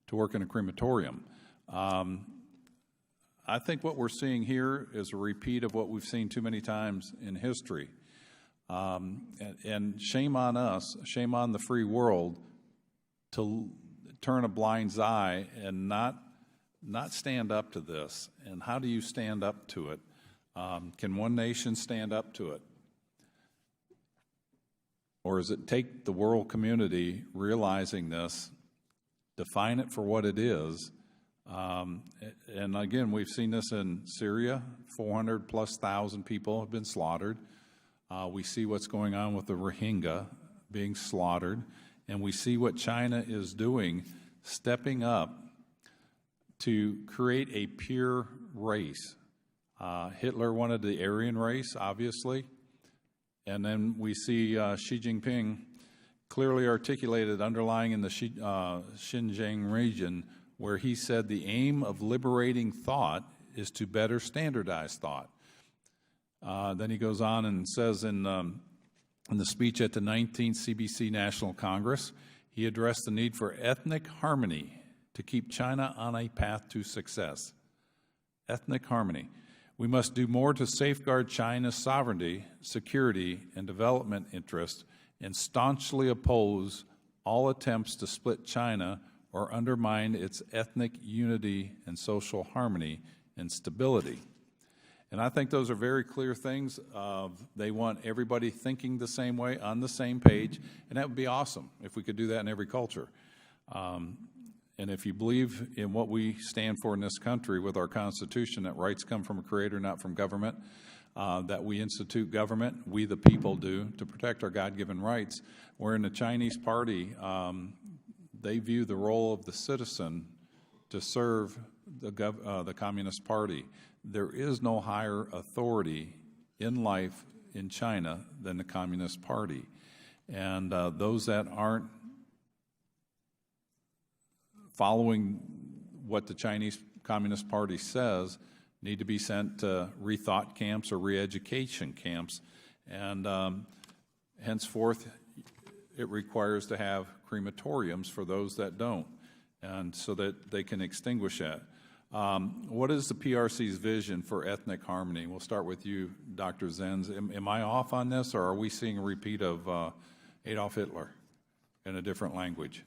to work in a crematorium. I think what we're seeing here is a repeat of what we've seen too many times in history. And shame on us, shame on the free world to turn a blind eye and not stand up to this. And how do you stand up to it? Can one nation stand up to it? Or does it take the world community realizing this, define it for what it is? And again, we've seen this in Syria. 400,000+ people have been slaughtered. We see what's going on with the Rohingya being slaughtered. And we see what China is doing, stepping up to create a pure race. Hitler wanted the Aryan race, obviously. And then we see Xi Jinping clearly articulated, underlying in the Xinjiang region, where he said the aim of liberating thought is to better standardize thought. Then he goes on and says in the speech at the 19th CBC National Congress, he addressed the need for ethnic harmony to keep China on a path to success. Ethnic harmony. We must do more to safeguard China's sovereignty, security, and development interests, and staunchly oppose all attempts to split China or undermine its ethnic unity and social harmony and stability. And I think those are very clear things. They want everybody thinking the same way, on the same page, and that would be awesome if we could do that in every culture. And if you believe in what we stand for in this country with our Constitution, that rights come from a creator, not from government, that we institute government, we the people do, to protect our God-given rights, where in the Chinese party, they view the role of the citizen to serve the Communist Party. There is no higher authority in life in China than the Communist Party. And those that aren't following what the Chinese Communist Party says need to be sent to rethought camps or re-education camps. And henceforth, it requires to have crematoriums for those that don't, and so that they can extinguish that. What is the PRC's vision for ethnic harmony? We'll start with you, Dr. Zenz. Am I off on this, or are we seeing a repeat of Adolf Hitler in a different language?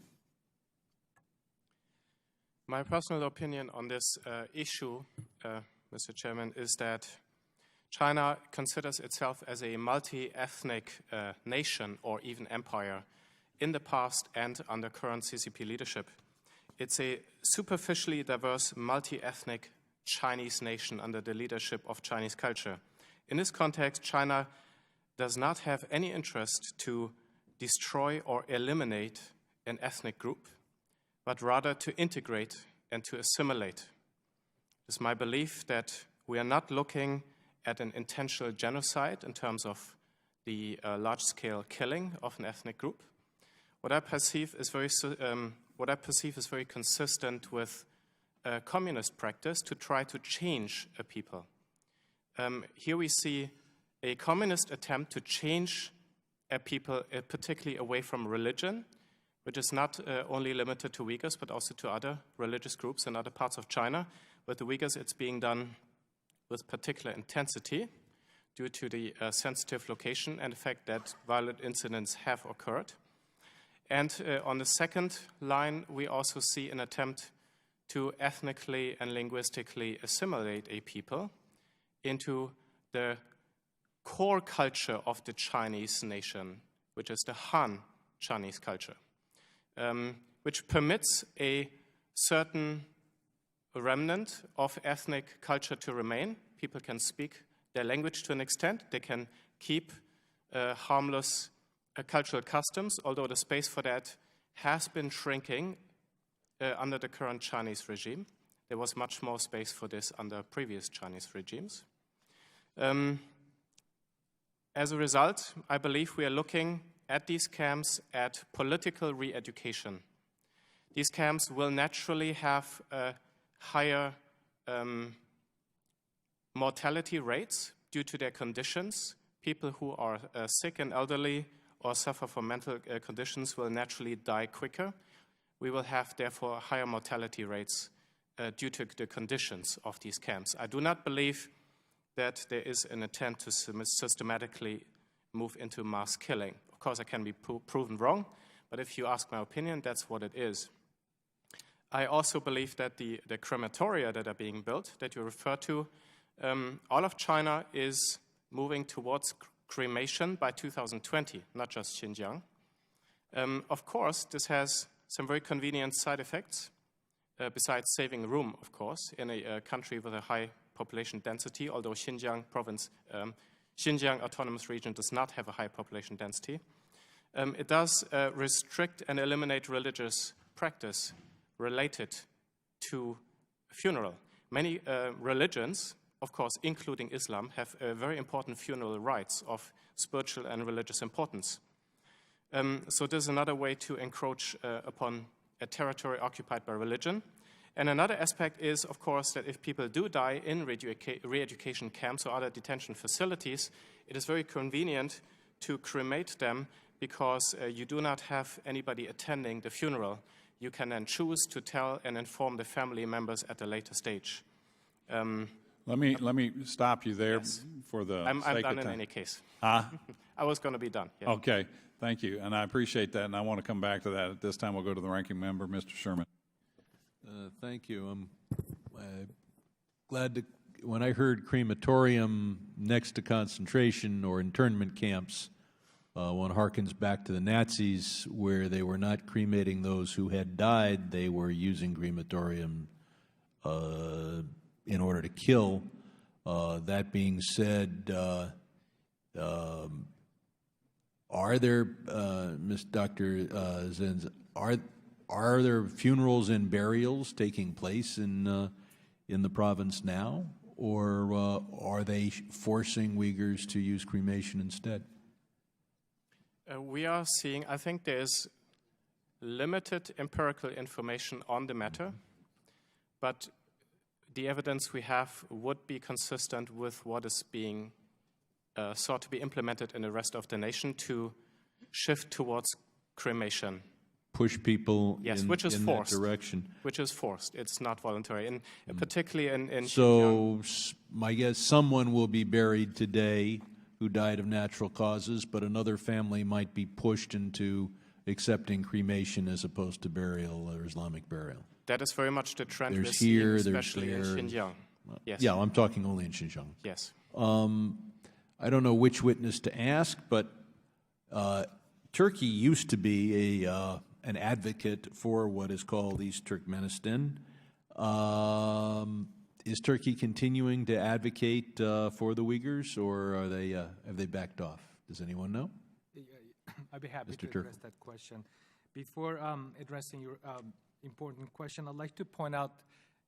My personal opinion on this issue, Mr. Chairman, is that China considers itself as a multi-ethnic nation or even empire in the past and under current CCP leadership. It's a superficially diverse, multi-ethnic Chinese nation under the leadership of Chinese culture. In this context, China does not have any interest to destroy or eliminate an ethnic group, but rather to integrate and to assimilate. It's my belief that we are not looking at an intentional genocide in terms of the large-scale killing of an ethnic group. What I perceive is very consistent with communist practice to try to change a people. Here we see a communist attempt to change a people, particularly away from religion, which is not only limited to Uyghurs, but also to other religious groups in other parts of China. With the Uyghurs, it's being done with particular intensity due to the sensitive location and the fact that violent incidents have occurred. And on the second line, we also see an attempt to ethnically and linguistically assimilate a people into the core culture of the Chinese nation, which is the Han Chinese culture, which permits a certain remnant of ethnic culture to remain. People can speak their language to an extent. They can keep harmless cultural customs, although the space for that has been shrinking under the current Chinese regime. There was much more space for this under previous Chinese regimes. As a result, I believe we are looking at these camps at political re-education. These camps will naturally have higher mortality rates due to their conditions. People who are sick and elderly or suffer from mental conditions will naturally die quicker. We will have, therefore, higher mortality rates due to the conditions of these camps. I do not believe that there is an intent to systematically move into mass killing. Of course, I can be proven wrong, but if you ask my opinion, that's what it is. I also believe that the crematoria that are being built, that you refer to, all of China is moving towards cremation by 2020, not just Xinjiang. Of course, this has some very convenient side effects, besides saving room, of course, in a country with a high population density, although Xinjiang province, Xinjiang autonomous region does not have a high population density. It does restrict and eliminate religious practice related to funeral. Many religions, of course, including Islam, have very important funeral rites of spiritual and religious importance. So there's another way to encroach upon a territory occupied by religion. And another aspect is, of course, that if people do die in re-education camps or other detention facilities, it is very convenient to cremate them because you do not have anybody attending the funeral. You can then choose to tell and inform the family members at a later stage. Let me stop you there. Yes. For the I'm sake done of in time. any case. Huh? I was going to be done. Yeah. Okay, thank you, and I appreciate that, and I want to come back to that. At this time, we'll go to the ranking member, Mr. Sherman. Thank you. I'm glad to, when I heard crematorium next to concentration or internment camps, one harkens back to the Nazis, where they were not cremating those who had died, they were using crematorium in order to kill. That being said, are there, Dr. Zenz, are there funerals and burials taking place in the province now, or are they forcing Uyghurs to use cremation instead? We are seeing, I think there's limited empirical information on the matter, but the evidence we have would be consistent with what is being sought to be implemented in the rest of the nation to shift towards cremation. push people Yes, in, which is in forced. that direction. Which is forced. It's not voluntary, and particularly in Xinjiang. So my guess, someone will be buried today who died of natural causes, but another family might be pushed into accepting cremation as opposed to burial or Islamic burial. That is very much the trend we're There's seeing, here, there's especially in there. Xinjiang. Yes. Yeah, I'm talking only in Xinjiang. Yes. I don't know which witness to ask, but Turkey used to be an advocate for what is called East Turkmenistan. Is Turkey continuing to advocate for the Uyghurs, or are they have they backed off? Does anyone know? I'd be happy Mr. to Turk. address that question. Before addressing your important question, I'd like to point out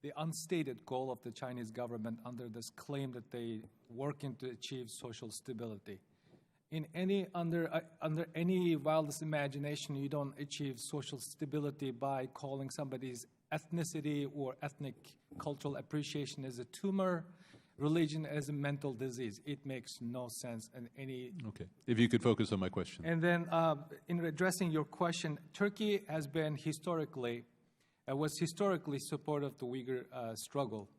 the unstated goal of the Chinese government under this claim that they working to achieve social stability. Under any wildest imagination, you don't achieve social stability by calling somebody's ethnicity or ethnic cultural appreciation as a tumor, religion as a mental disease. It makes no sense in any. Okay. If you could focus on my question. And then, in addressing your question, Turkey has been historically supportive of the Uyghur struggle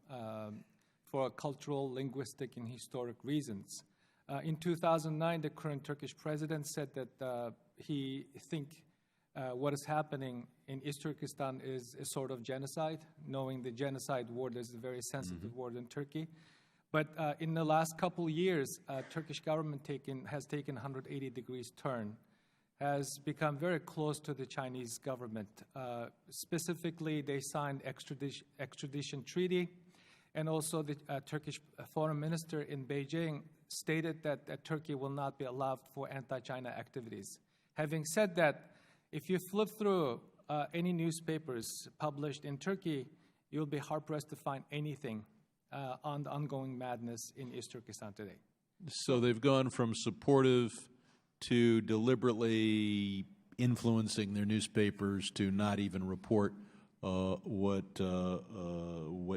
for cultural, linguistic, and historic reasons. In 2009, the current Turkish president said that he thinks what is happening in East Turkestan is a sort of genocide, knowing the genocide word is a very sensitive word in Turkey. But in the last couple of years, Turkish government has taken 180 degrees turn, has become very close to the Chinese government. Specifically, they signed extradition treaty, and also the Turkish foreign minister in Beijing stated that Turkey will not be allowed for anti-China activities. Having said that, if you flip through any newspapers published in Turkey, you'll be hard-pressed to find anything on the ongoing madness in East Turkestan today. So they've gone from supportive to deliberately influencing their newspapers to not even report what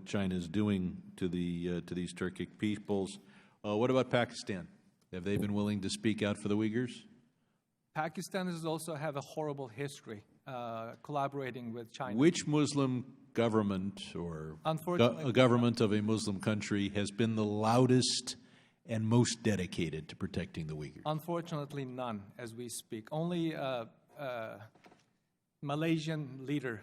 China is doing to these Turkic peoples. What about Pakistan? Have they been willing to speak out for the Uyghurs? Pakistan has also have a horrible history collaborating with China. Which Muslim government or a government of a Muslim country has been the loudest and most dedicated to protecting the Uyghurs? Unfortunately, none as we speak. Only Malaysian leader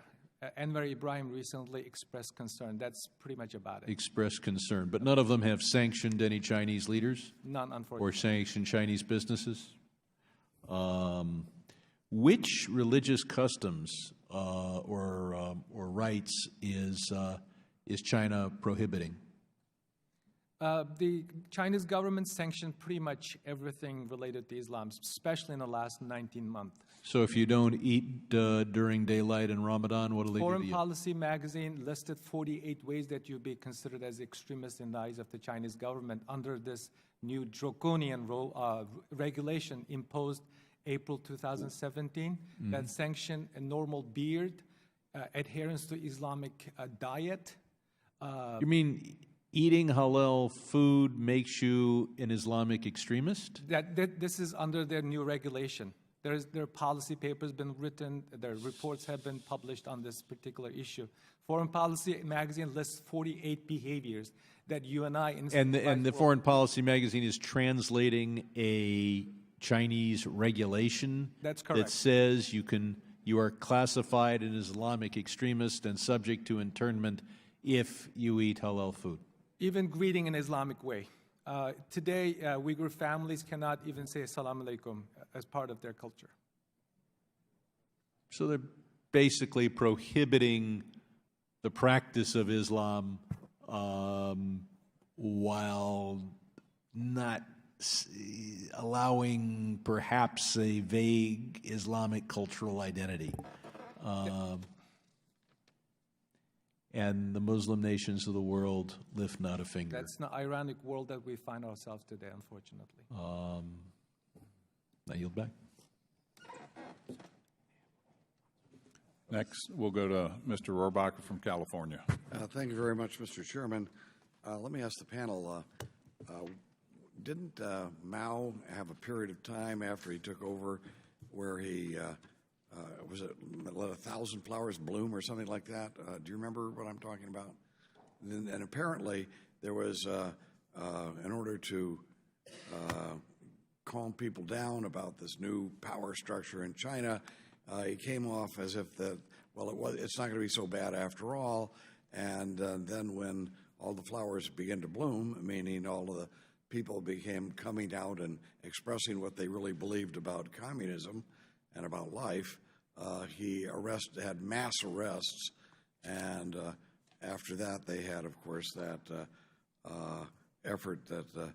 Anwar Ibrahim recently expressed concern. That's pretty much about it. Expressed concern. But none of them have sanctioned any Chinese leaders? None, unfortunately. Or sanctioned Chinese businesses? Which religious customs or rites is China prohibiting? The Chinese government sanctioned pretty much everything related to Islam, especially in the last 19 months. So if you don't eat during daylight in Ramadan, what do they do to Foreign you? Policy magazine listed 48 ways that you'll be considered as extremist in the eyes of the Chinese government under this new draconian regulation imposed April 2017 that sanctioned a normal beard, adherence to Islamic diet. You mean eating halal food makes you an Islamic extremist? This is under their new regulation. Their policy papers been written, their reports have been published on this particular issue. Foreign Policy magazine lists 48 behaviors that you and I... And the Foreign Policy magazine is translating a Chinese regulation That's correct. that says you are classified an Islamic extremist and subject to internment if you eat halal food. Even greeting in Islamic way. Today, Uyghur families cannot even say Assalamu alaikum as part of their culture. So they're basically prohibiting the practice of Islam while not allowing perhaps a vague Islamic cultural identity. And the Muslim nations of the world lift not a finger. That's the ironic world that we find ourselves today, unfortunately. I yield back. Next, we'll go to Mr. Rohrbacher from California. Thank you very much, Mr. Chairman. Let me ask the panel, didn't Mao have a period of time after he took over where he was it let 1,000 flowers bloom or something like that? Do you remember what I'm talking about? And apparently there was, in order to calm people down about this new power structure in China, it came off as if that, well, it's not going to be so bad after all. And then when all the flowers began to bloom, meaning all of the people began coming out and expressing what they really believed about communism and about life, he had mass arrests, and after that they had, of course, that effort that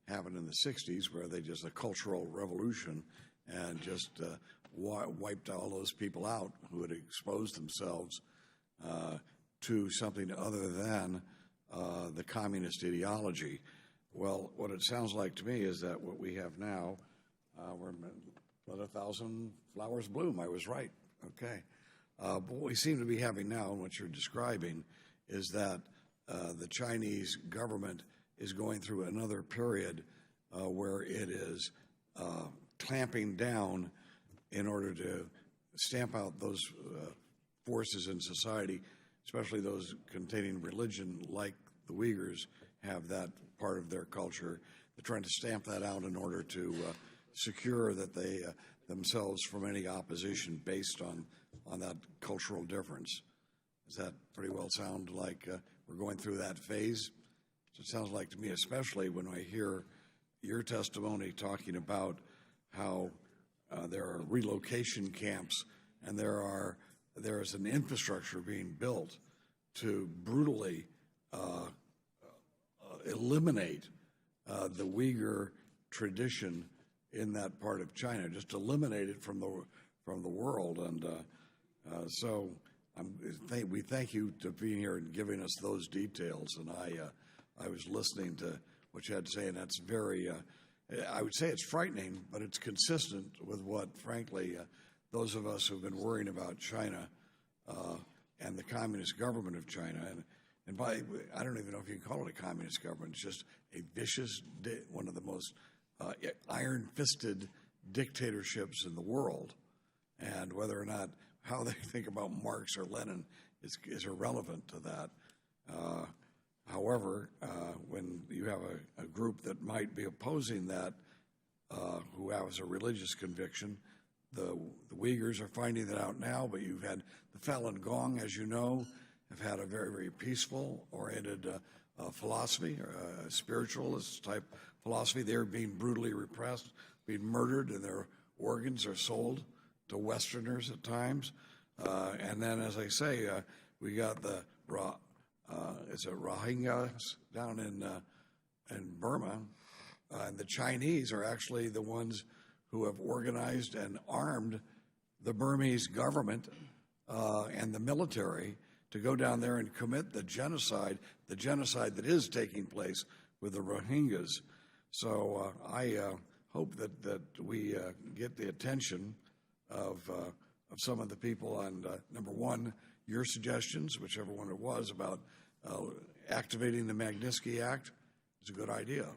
happened in the 60s where they just, a cultural revolution, and just wiped all those people out who had exposed themselves to something other than the communist ideology. Well, what it sounds like to me is that what we have now, we're let 1,000 flowers bloom. I was right. Okay. But what we seem to be having now, and what you're describing, is that the Chinese government is going through another period where it is clamping down in order to stamp out those forces in society, especially those containing religion, like the Uyghurs have that part of their culture. They're trying to stamp that out in order to secure that they themselves from any opposition based on that cultural difference. Does that pretty well sound like we're going through that phase? So it sounds like to me, especially when I hear your testimony talking about how there are relocation camps and there is an infrastructure being built to brutally eliminate the Uyghur tradition in that part of China, just eliminate it from the world. And so we thank you to being here and giving us those details. And I was listening to what you had to say, and that's very, I would say it's frightening, but it's consistent with what, frankly, those of us who've been worrying about China and the communist government of China, and by, I don't even know if you can call it a communist government, it's just a vicious, one of the most iron-fisted dictatorships in the world. And whether or not how they think about Marx or Lenin is irrelevant to that. However, when you have a group that might be opposing that, who has a religious conviction, the Uyghurs are finding that out now, but you've had the Falun Gong, as you know, have had a very, very peaceful-oriented philosophy, or a spiritualist-type philosophy. They're being brutally repressed, being murdered, and their organs are sold to Westerners at times. And then, as I say, we got the Rohingyas down in Burma, and the Chinese are actually the ones who have organized and armed the Burmese government and the military to go down there and commit the genocide that is taking place with the Rohingyas. So I hope that we get the attention of some of the people on, number one, your suggestions, whichever one it was, about activating the Magnitsky Act is a good idea.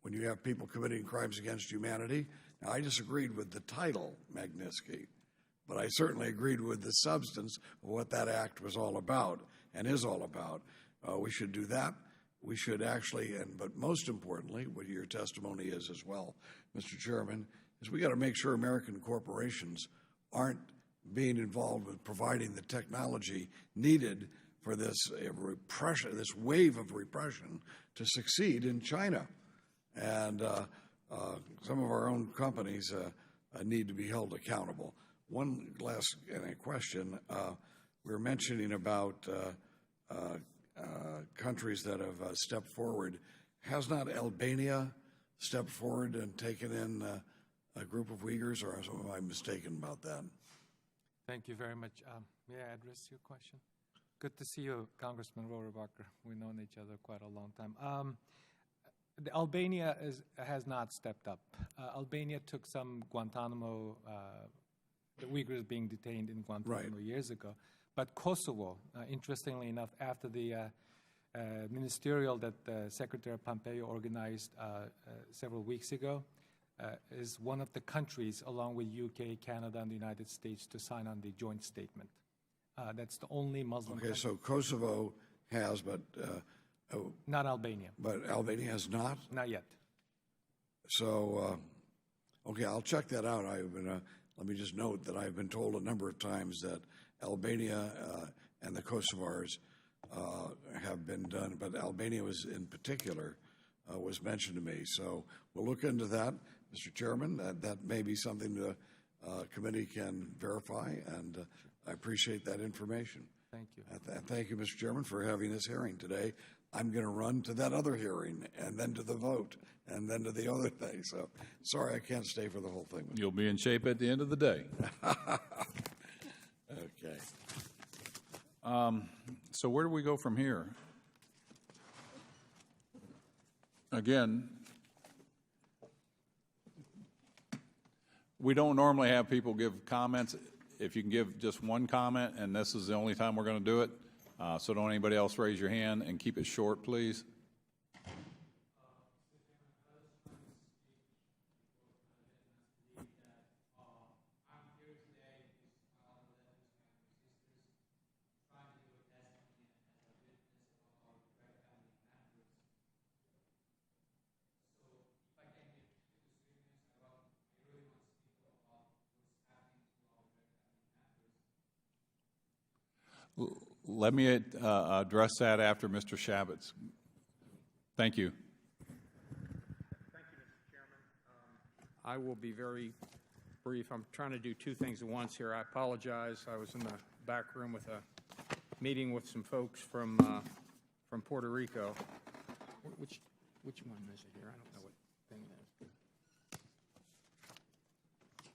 When you have people committing crimes against humanity, now I disagreed with the title, Magnitsky, but I certainly agreed with the substance of what that act was all about and is all about. We should do that. We should actually, but most importantly, what your testimony is as well, Mr. Chairman, is we got to make sure American corporations aren't being involved with providing the technology needed for this repression, this wave of repression to succeed in China. And some of our own companies need to be held accountable. One last question. We were mentioning about countries that have stepped forward. Has not Albania stepped forward and taken in a group of Uyghurs, or am I mistaken about that? Thank you very much. May I address your question? Good to see you, Congressman Rohrabacher. We've known each other quite a long time. Albania has not stepped up. Albania took some Guantanamo, the Uyghurs being detained in Guantanamo years ago. But Kosovo, interestingly enough, after the ministerial that Secretary Pompeo organized several weeks ago, is one of the countries, along with UK, Canada, and the United States, to sign on the joint statement. That's the only Muslim Okay, country. so Kosovo has, but Not Albania. Albania has not? Not yet. So, okay, I'll check that out. Let me just note that I've been told a number of times that Albania and the Kosovars have been done, but Albania was in particular was mentioned to me. So we'll look into that, Mr. Chairman. That may be something the committee can verify, and I appreciate that information. Thank you. Thank you, Mr. Chairman, for having this hearing today. I'm going to run to that other hearing, and then to the vote, and then to the other thing. So, sorry, I can't stay for the whole thing. You'll be in shape at the end of the day. Okay. So where do we go from here? Again, we don't normally have people give comments. If you can give just one comment, and this is the only time we're going to do it, so don't anybody else raise your hand, and keep it short, please. Let me address that after Mr. Shabbat's. Thank you. Thank you, Mr. Chairman. I will be very brief. I'm trying to do two things at once here. I apologize. I was in the back room with a meeting with some folks from Puerto Rico. Which one is it here? I don't know what thing it is.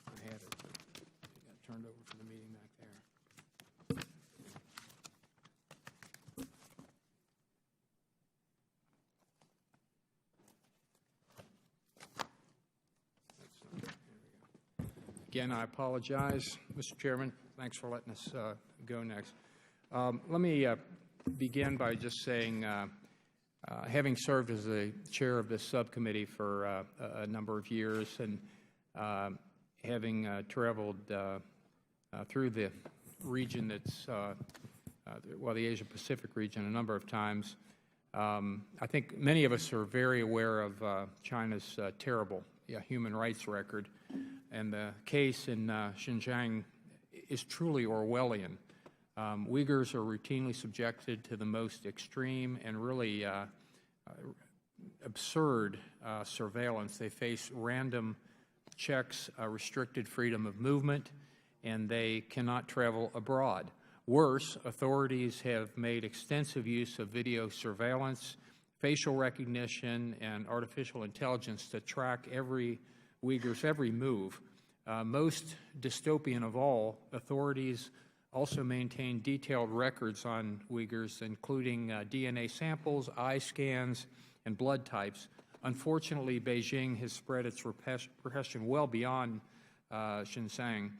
I had it, but it got turned over for the meeting back there. Again, I apologize, Mr. Chairman. Thanks for letting us go next. Let me begin by just saying, having served as the chair of this subcommittee for a number of years and having traveled through the region that's, the Asia-Pacific region a number of times, I think many of us are very aware of China's terrible human rights record. And the case in Xinjiang is truly Orwellian. Uyghurs are routinely subjected to the most extreme and really absurd surveillance. They face random checks, restricted freedom of movement, and they cannot travel abroad. Worse, authorities have made extensive use of video surveillance, facial recognition, and artificial intelligence to track every Uyghurs' every move. Most dystopian of all, authorities also maintain detailed records on Uyghurs, including DNA samples, eye scans, and blood types. Unfortunately, Beijing has spread its repression well beyond Xinjiang.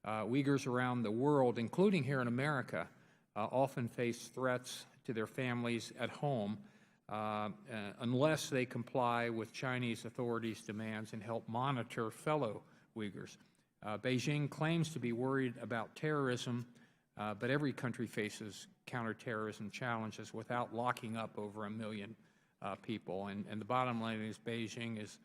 Uyghurs around the world, including here in America, often face threats to their families at home unless they comply with Chinese authorities' demands and help monitor fellow Uyghurs. Beijing claims to be worried about terrorism, but every country faces counterterrorism challenges without locking up over 1 million people. And the bottom line is Beijing is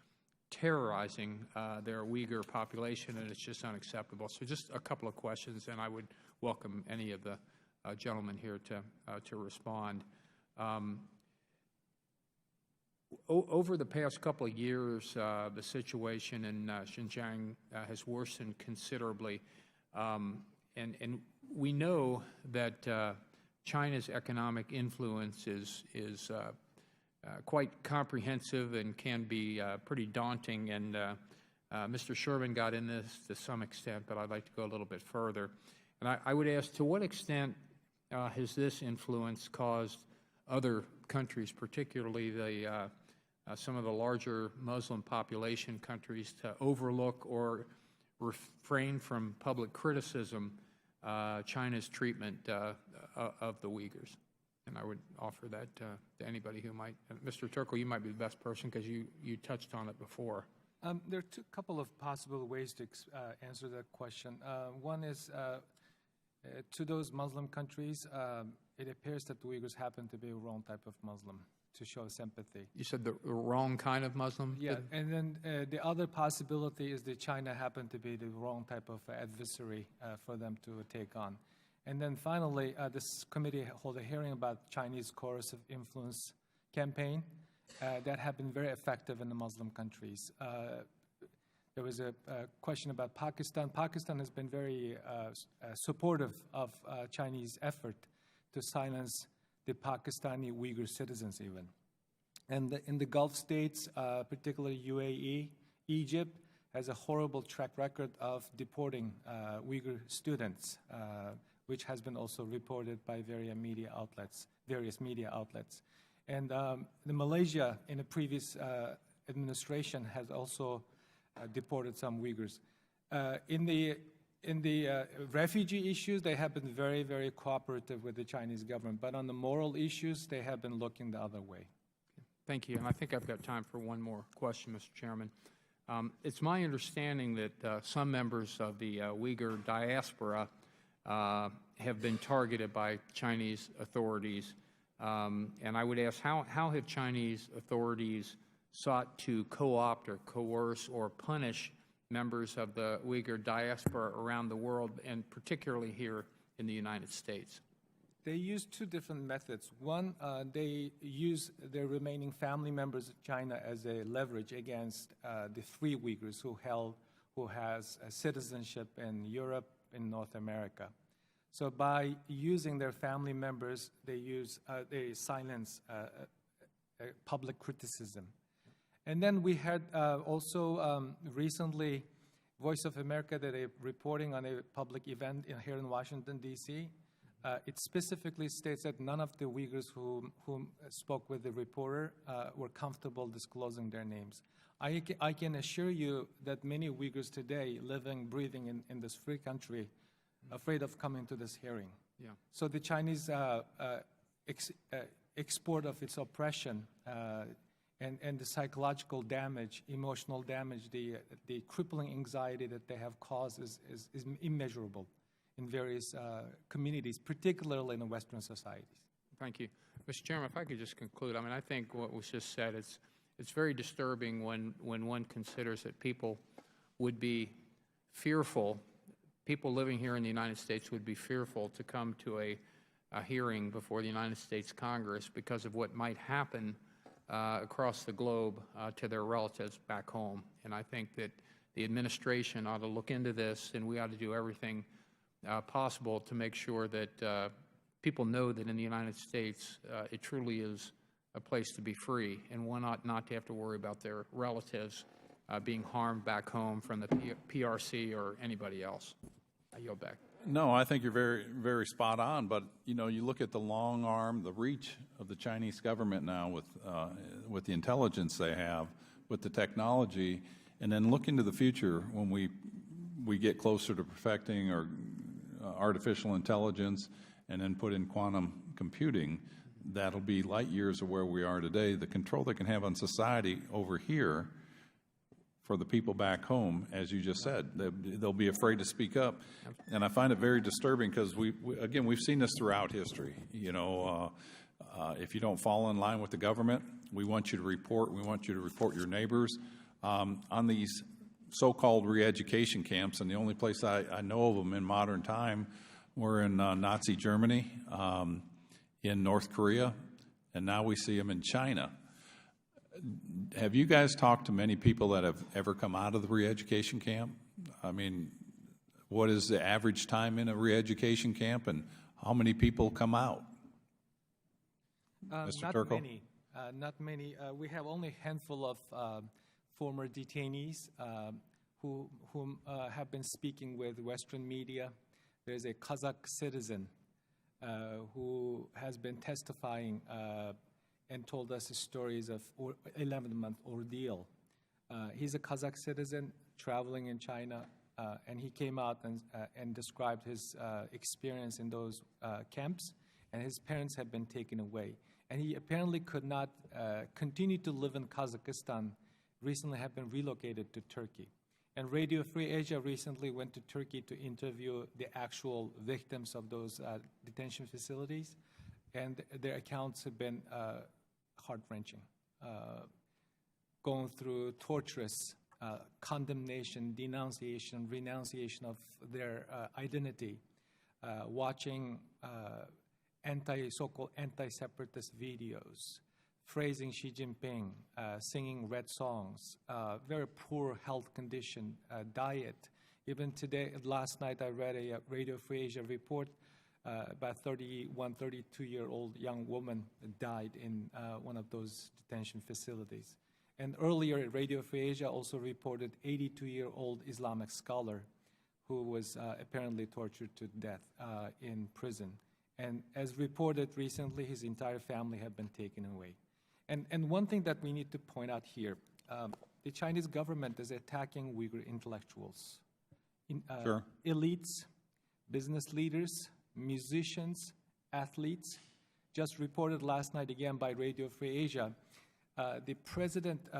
terrorizing their Uyghur population, and it's just unacceptable. So just a couple of questions, and I would welcome any of the gentlemen here to respond. Over the past couple of years, the situation in Xinjiang has worsened considerably, and we know that China's economic influence is quite comprehensive and can be pretty daunting. And Mr. Sherman got in this to some extent, but I'd like to go a little bit further. And I would ask, to what extent has this influence caused other countries, particularly some of the larger Muslim population countries, to overlook or refrain from public criticism China's treatment of the Uyghurs? And I would offer that to anybody who might. Mr. Turkle, you might be the best person because you touched on it before. There are a couple of possible ways to answer that question. One is to those Muslim countries, it appears that the Uyghurs happen to be a wrong type of Muslim to show sympathy. You said the wrong kind of Muslim? Yeah, and then the other possibility is that China happened to be the wrong type of adversary for them to take on. And then finally, this committee held a hearing about Chinese coercive influence campaign that have been very effective in the Muslim countries. There was a question about Pakistan. Pakistan has been very supportive of Chinese effort to silence the Pakistani Uyghur citizens even. And in the Gulf states, particularly UAE, Egypt, has a horrible track record of deporting Uyghur students, which has been also reported by various media outlets. And the Malaysia, in a previous administration, has also deported some Uyghurs. In the refugee issues, they have been very, very cooperative with the Chinese government. But on the moral issues, they have been looking the other way. Thank you. And I think I've got time for one more question, Mr. Chairman. It's my understanding that some members of the Uyghur diaspora have been targeted by Chinese authorities. And I would ask, how have Chinese authorities sought to co-opt or coerce or punish members of the Uyghur diaspora around the world, and particularly here in the United States? They use two different methods. One, they use their remaining family members of China as a leverage against the free Uyghurs who has citizenship in Europe, in North America. So by using their family members, they silence public criticism. And then we had also recently Voice of America that are reporting on a public event here in Washington, D.C. It specifically states that none of the Uyghurs who spoke with the reporter were comfortable disclosing their names. I can assure you that many Uyghurs today living, breathing in this free country, afraid of coming to this hearing. Yeah. So the Chinese export of its oppression and the psychological damage, emotional damage, the crippling anxiety that they have caused is immeasurable in various communities, particularly in the Western societies. Thank you. Mr. Chairman, if I could just conclude, I think what was just said, it's very disturbing when one considers that people would be fearful, people living here in the United States would be fearful to come to a hearing before the United States Congress because of what might happen across the globe to their relatives back home. And I think that the administration ought to look into this, and we ought to do everything possible to make sure that people know that in the United States it truly is a place to be free, and one ought not to have to worry about their relatives being harmed back home from the PRC or anybody else. I yield back. No, I think you're very, very spot on. But you look at the long arm, the reach of the Chinese government now with the intelligence they have, with the technology, and then look into the future when we get closer to perfecting or artificial intelligence, and then put in quantum computing. That'll be light years of where we are today. The control they can have on society over here for the people back home, as you just said, they'll be afraid to speak up. And I find it very disturbing because we've seen this throughout history. If you don't fall in line with the government, we want you to report. We want you to report your neighbors on these so-called re-education camps. And the only place I know of them in modern time were in Nazi Germany, in North Korea, and now we see them in China. Have you guys talked to many people that have ever come out of the re-education camp? I mean, what is the average time in a re-education camp, and how many people come out? Mr. Turkle? Not many. We have only a handful of former detainees whom have been speaking with Western media. There's a Kazakh citizen who has been testifying and told us stories of 11-month ordeal. He's a Kazakh citizen traveling in China, and he came out and described his experience in those camps, and his parents had been taken away. And he apparently could not continue to live in Kazakhstan recently have been relocated to Turkey. And Radio Free Asia recently went to Turkey to interview the actual victims of those detention facilities, and their accounts have been heart-wrenching, going through torturous condemnation, denunciation, renunciation of their identity, watching so-called anti-separatist videos, praising Xi Jinping, singing red songs, very poor health condition, diet. Even today, last night, I read a Radio Free Asia report about 32-year-old young woman died in one of those detention facilities. And earlier, Radio Free Asia also reported 82-year-old Islamic scholar who was apparently tortured to death in prison. And as reported recently, his entire family have been taken away. And one thing that we need to point out here, the Chinese government is attacking Uyghur intellectuals, Sure. elites, business leaders, musicians, athletes. Just reported last night again by Radio Free Asia, the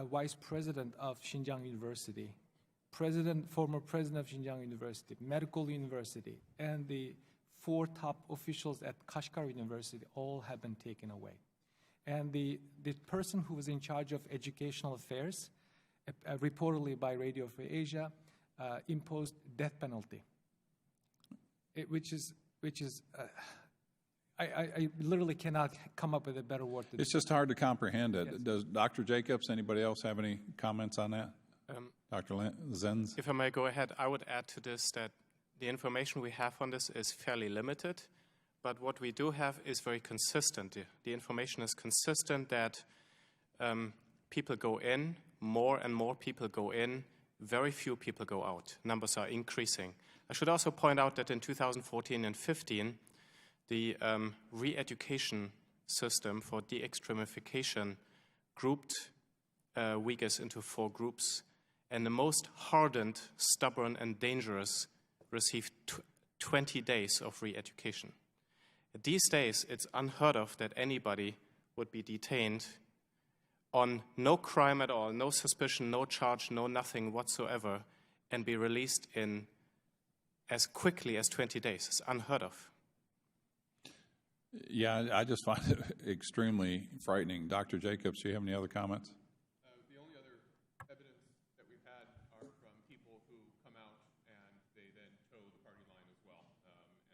vice president of Xinjiang University, former president of Xinjiang University, Medical University, and the 4 top officials at Kashgar University all have been taken away. And the person who was in charge of educational affairs, reportedly by Radio Free Asia, imposed death penalty, which is I literally cannot come up with a better word to It's just hard to comprehend it. Yes. Does Dr. Jacobs, anybody else have any comments on that? Dr. Zenz? If I may go ahead, I would add to this that the information we have on this is fairly limited, but what we do have is very consistent. The information is consistent that people go in, more and more people go in, very few people go out. Numbers are increasing. I should also point out that in 2014 and 15, the re-education system for de-extremification grouped Uyghurs into 4 groups, and the most hardened, stubborn, and dangerous received 20 days of re-education. These days, it's unheard of that anybody would be detained on no crime at all, no suspicion, no charge, no nothing whatsoever, and be released in as quickly as 20 days. It's unheard of. Yeah, I just find it extremely frightening. Dr. Jacobs, do you have any other comments? The only other evidence that we've had are from people who come out and they then toe the party line as well.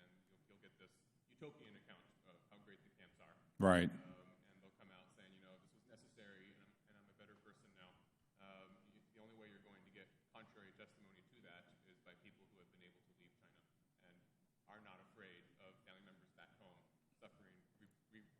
And you'll get this utopian account of how great the camps are. Right. And they'll come out saying, you know, this was necessary and I'm a better person now. The only way you're going to get contrary testimony to that is by people who have been able to leave China and are not afraid of family members back home suffering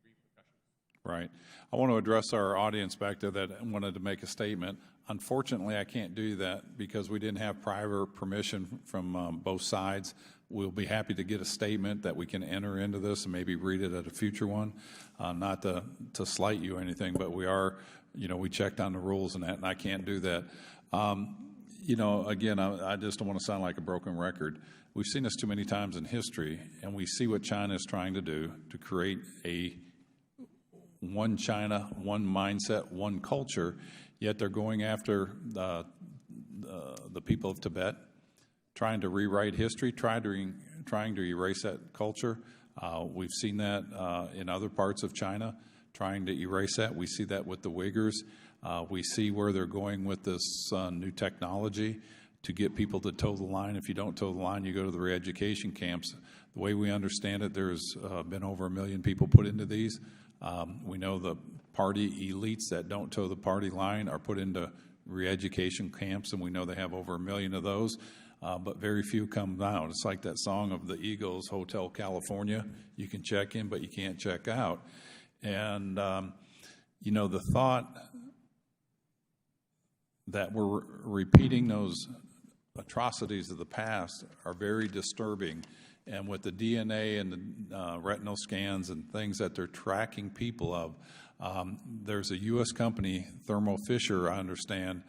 repercussions. Right. I want to address our audience back there that wanted to make a statement. Unfortunately, I can't do that because we didn't have prior permission from both sides. We'll be happy to get a statement that we can enter into this and maybe read it at a future one. Not to slight you or anything, but we are, we checked on the rules and that, and I can't do that. Again, I just don't want to sound like a broken record. We've seen this too many times in history, and we see what China is trying to do to create a one China, one mindset, one culture, yet they're going after the people of Tibet, trying to rewrite history, trying to erase that culture. We've seen that in other parts of China, trying to erase that. We see that with the Uyghurs. We see where they're going with this new technology to get people to toe the line. If you don't toe the line, you go to the re-education camps. The way we understand it, there's been over 1 million people put into these. We know the party elites that don't toe the party line are put into re-education camps, and we know they have over 1 million of those, but very few come out. It's like that song of the Eagles, Hotel California. You can check in, but you can't check out. And, the thought that we're repeating those atrocities of the past are very disturbing. And with the DNA and the retinal scans and things that they're tracking people of, there's a U.S. company, Thermo Fisher, I understand,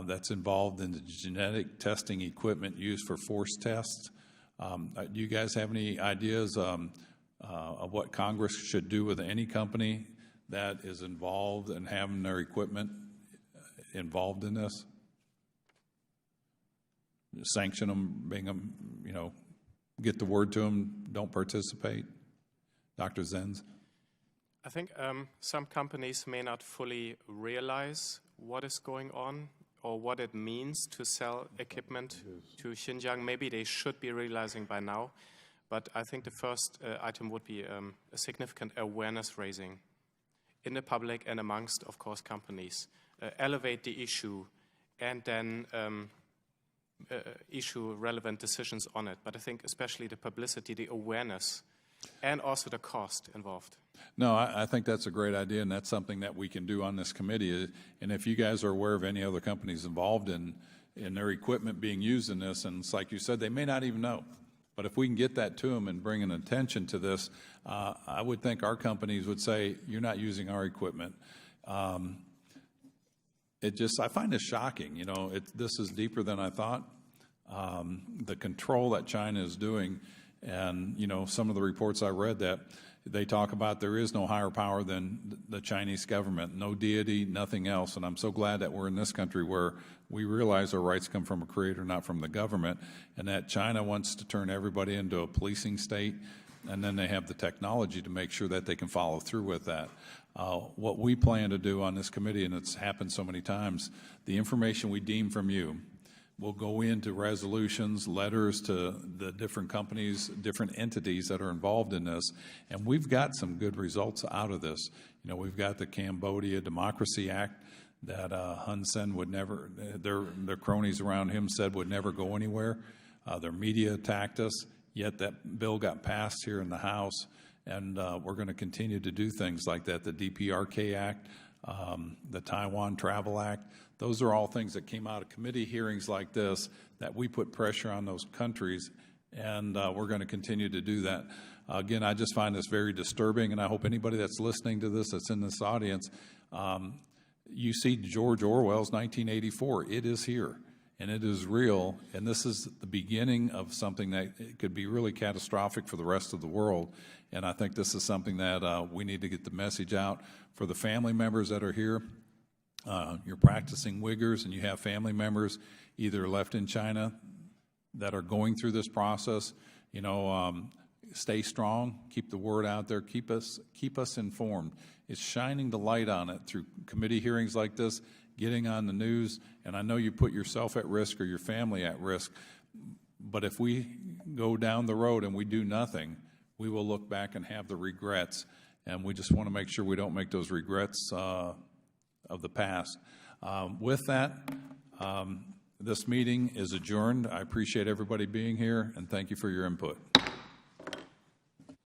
that's involved in the genetic testing equipment used for force tests. Do you guys have any ideas of what Congress should do with any company that is involved in having their equipment involved in this? Sanction them, being them, get the word to them, don't participate? Dr. Zenz? I think some companies may not fully realize what is going on or what it means to sell equipment to Xinjiang. Maybe they should be realizing by now, but I think the first item would be a significant awareness raising in the public and amongst, of course, companies. Elevate the issue and then issue relevant decisions on it. But I think especially the publicity, the awareness, and also the cost involved. No, I think that's a great idea, and that's something that we can do on this committee. And if you guys are aware of any other companies involved in their equipment being used in this, and it's like you said, they may not even know. But if we can get that to them and bring an attention to this, I would think our companies would say, you're not using our equipment. I find this shocking. This is deeper than I thought. The control that China is doing, and some of the reports I read that they talk about there is no higher power than the Chinese government, no deity, nothing else. And I'm so glad that we're in this country where we realize our rights come from a creator, not from the government, and that China wants to turn everybody into a policing state, and then they have the technology to make sure that they can follow through with that. What we plan to do on this committee, and it's happened so many times, the information we deem from you will go into resolutions, letters to the different companies, different entities that are involved in this, and we've got some good results out of this. We've got the Cambodia Democracy Act that Hun Sen would never, their cronies around him said would never go anywhere. Their media attacked us, yet that bill got passed here in the House, and we're going to continue to do things like that. The DPRK Act, the Taiwan Travel Act, those are all things that came out of committee hearings like this that we put pressure on those countries, and we're going to continue to do that. Again, I just find this very disturbing, and I hope anybody that's listening to this, that's in this audience, you see George Orwell's 1984. It is here, and it is real, and this is the beginning of something that could be really catastrophic for the rest of the world. And I think this is something that we need to get the message out for the family members that are here. You're practicing Uyghurs, and you have family members either left in China that are going through this process. Stay strong, keep the word out there, keep us informed. It's shining the light on it through committee hearings like this, getting on the news, and I know you put yourself at risk or your family at risk, but if we go down the road and we do nothing, we will look back and have the regrets, and we just want to make sure we don't make those regrets of the past. With that, this meeting is adjourned. I appreciate everybody being here, and thank you for your input.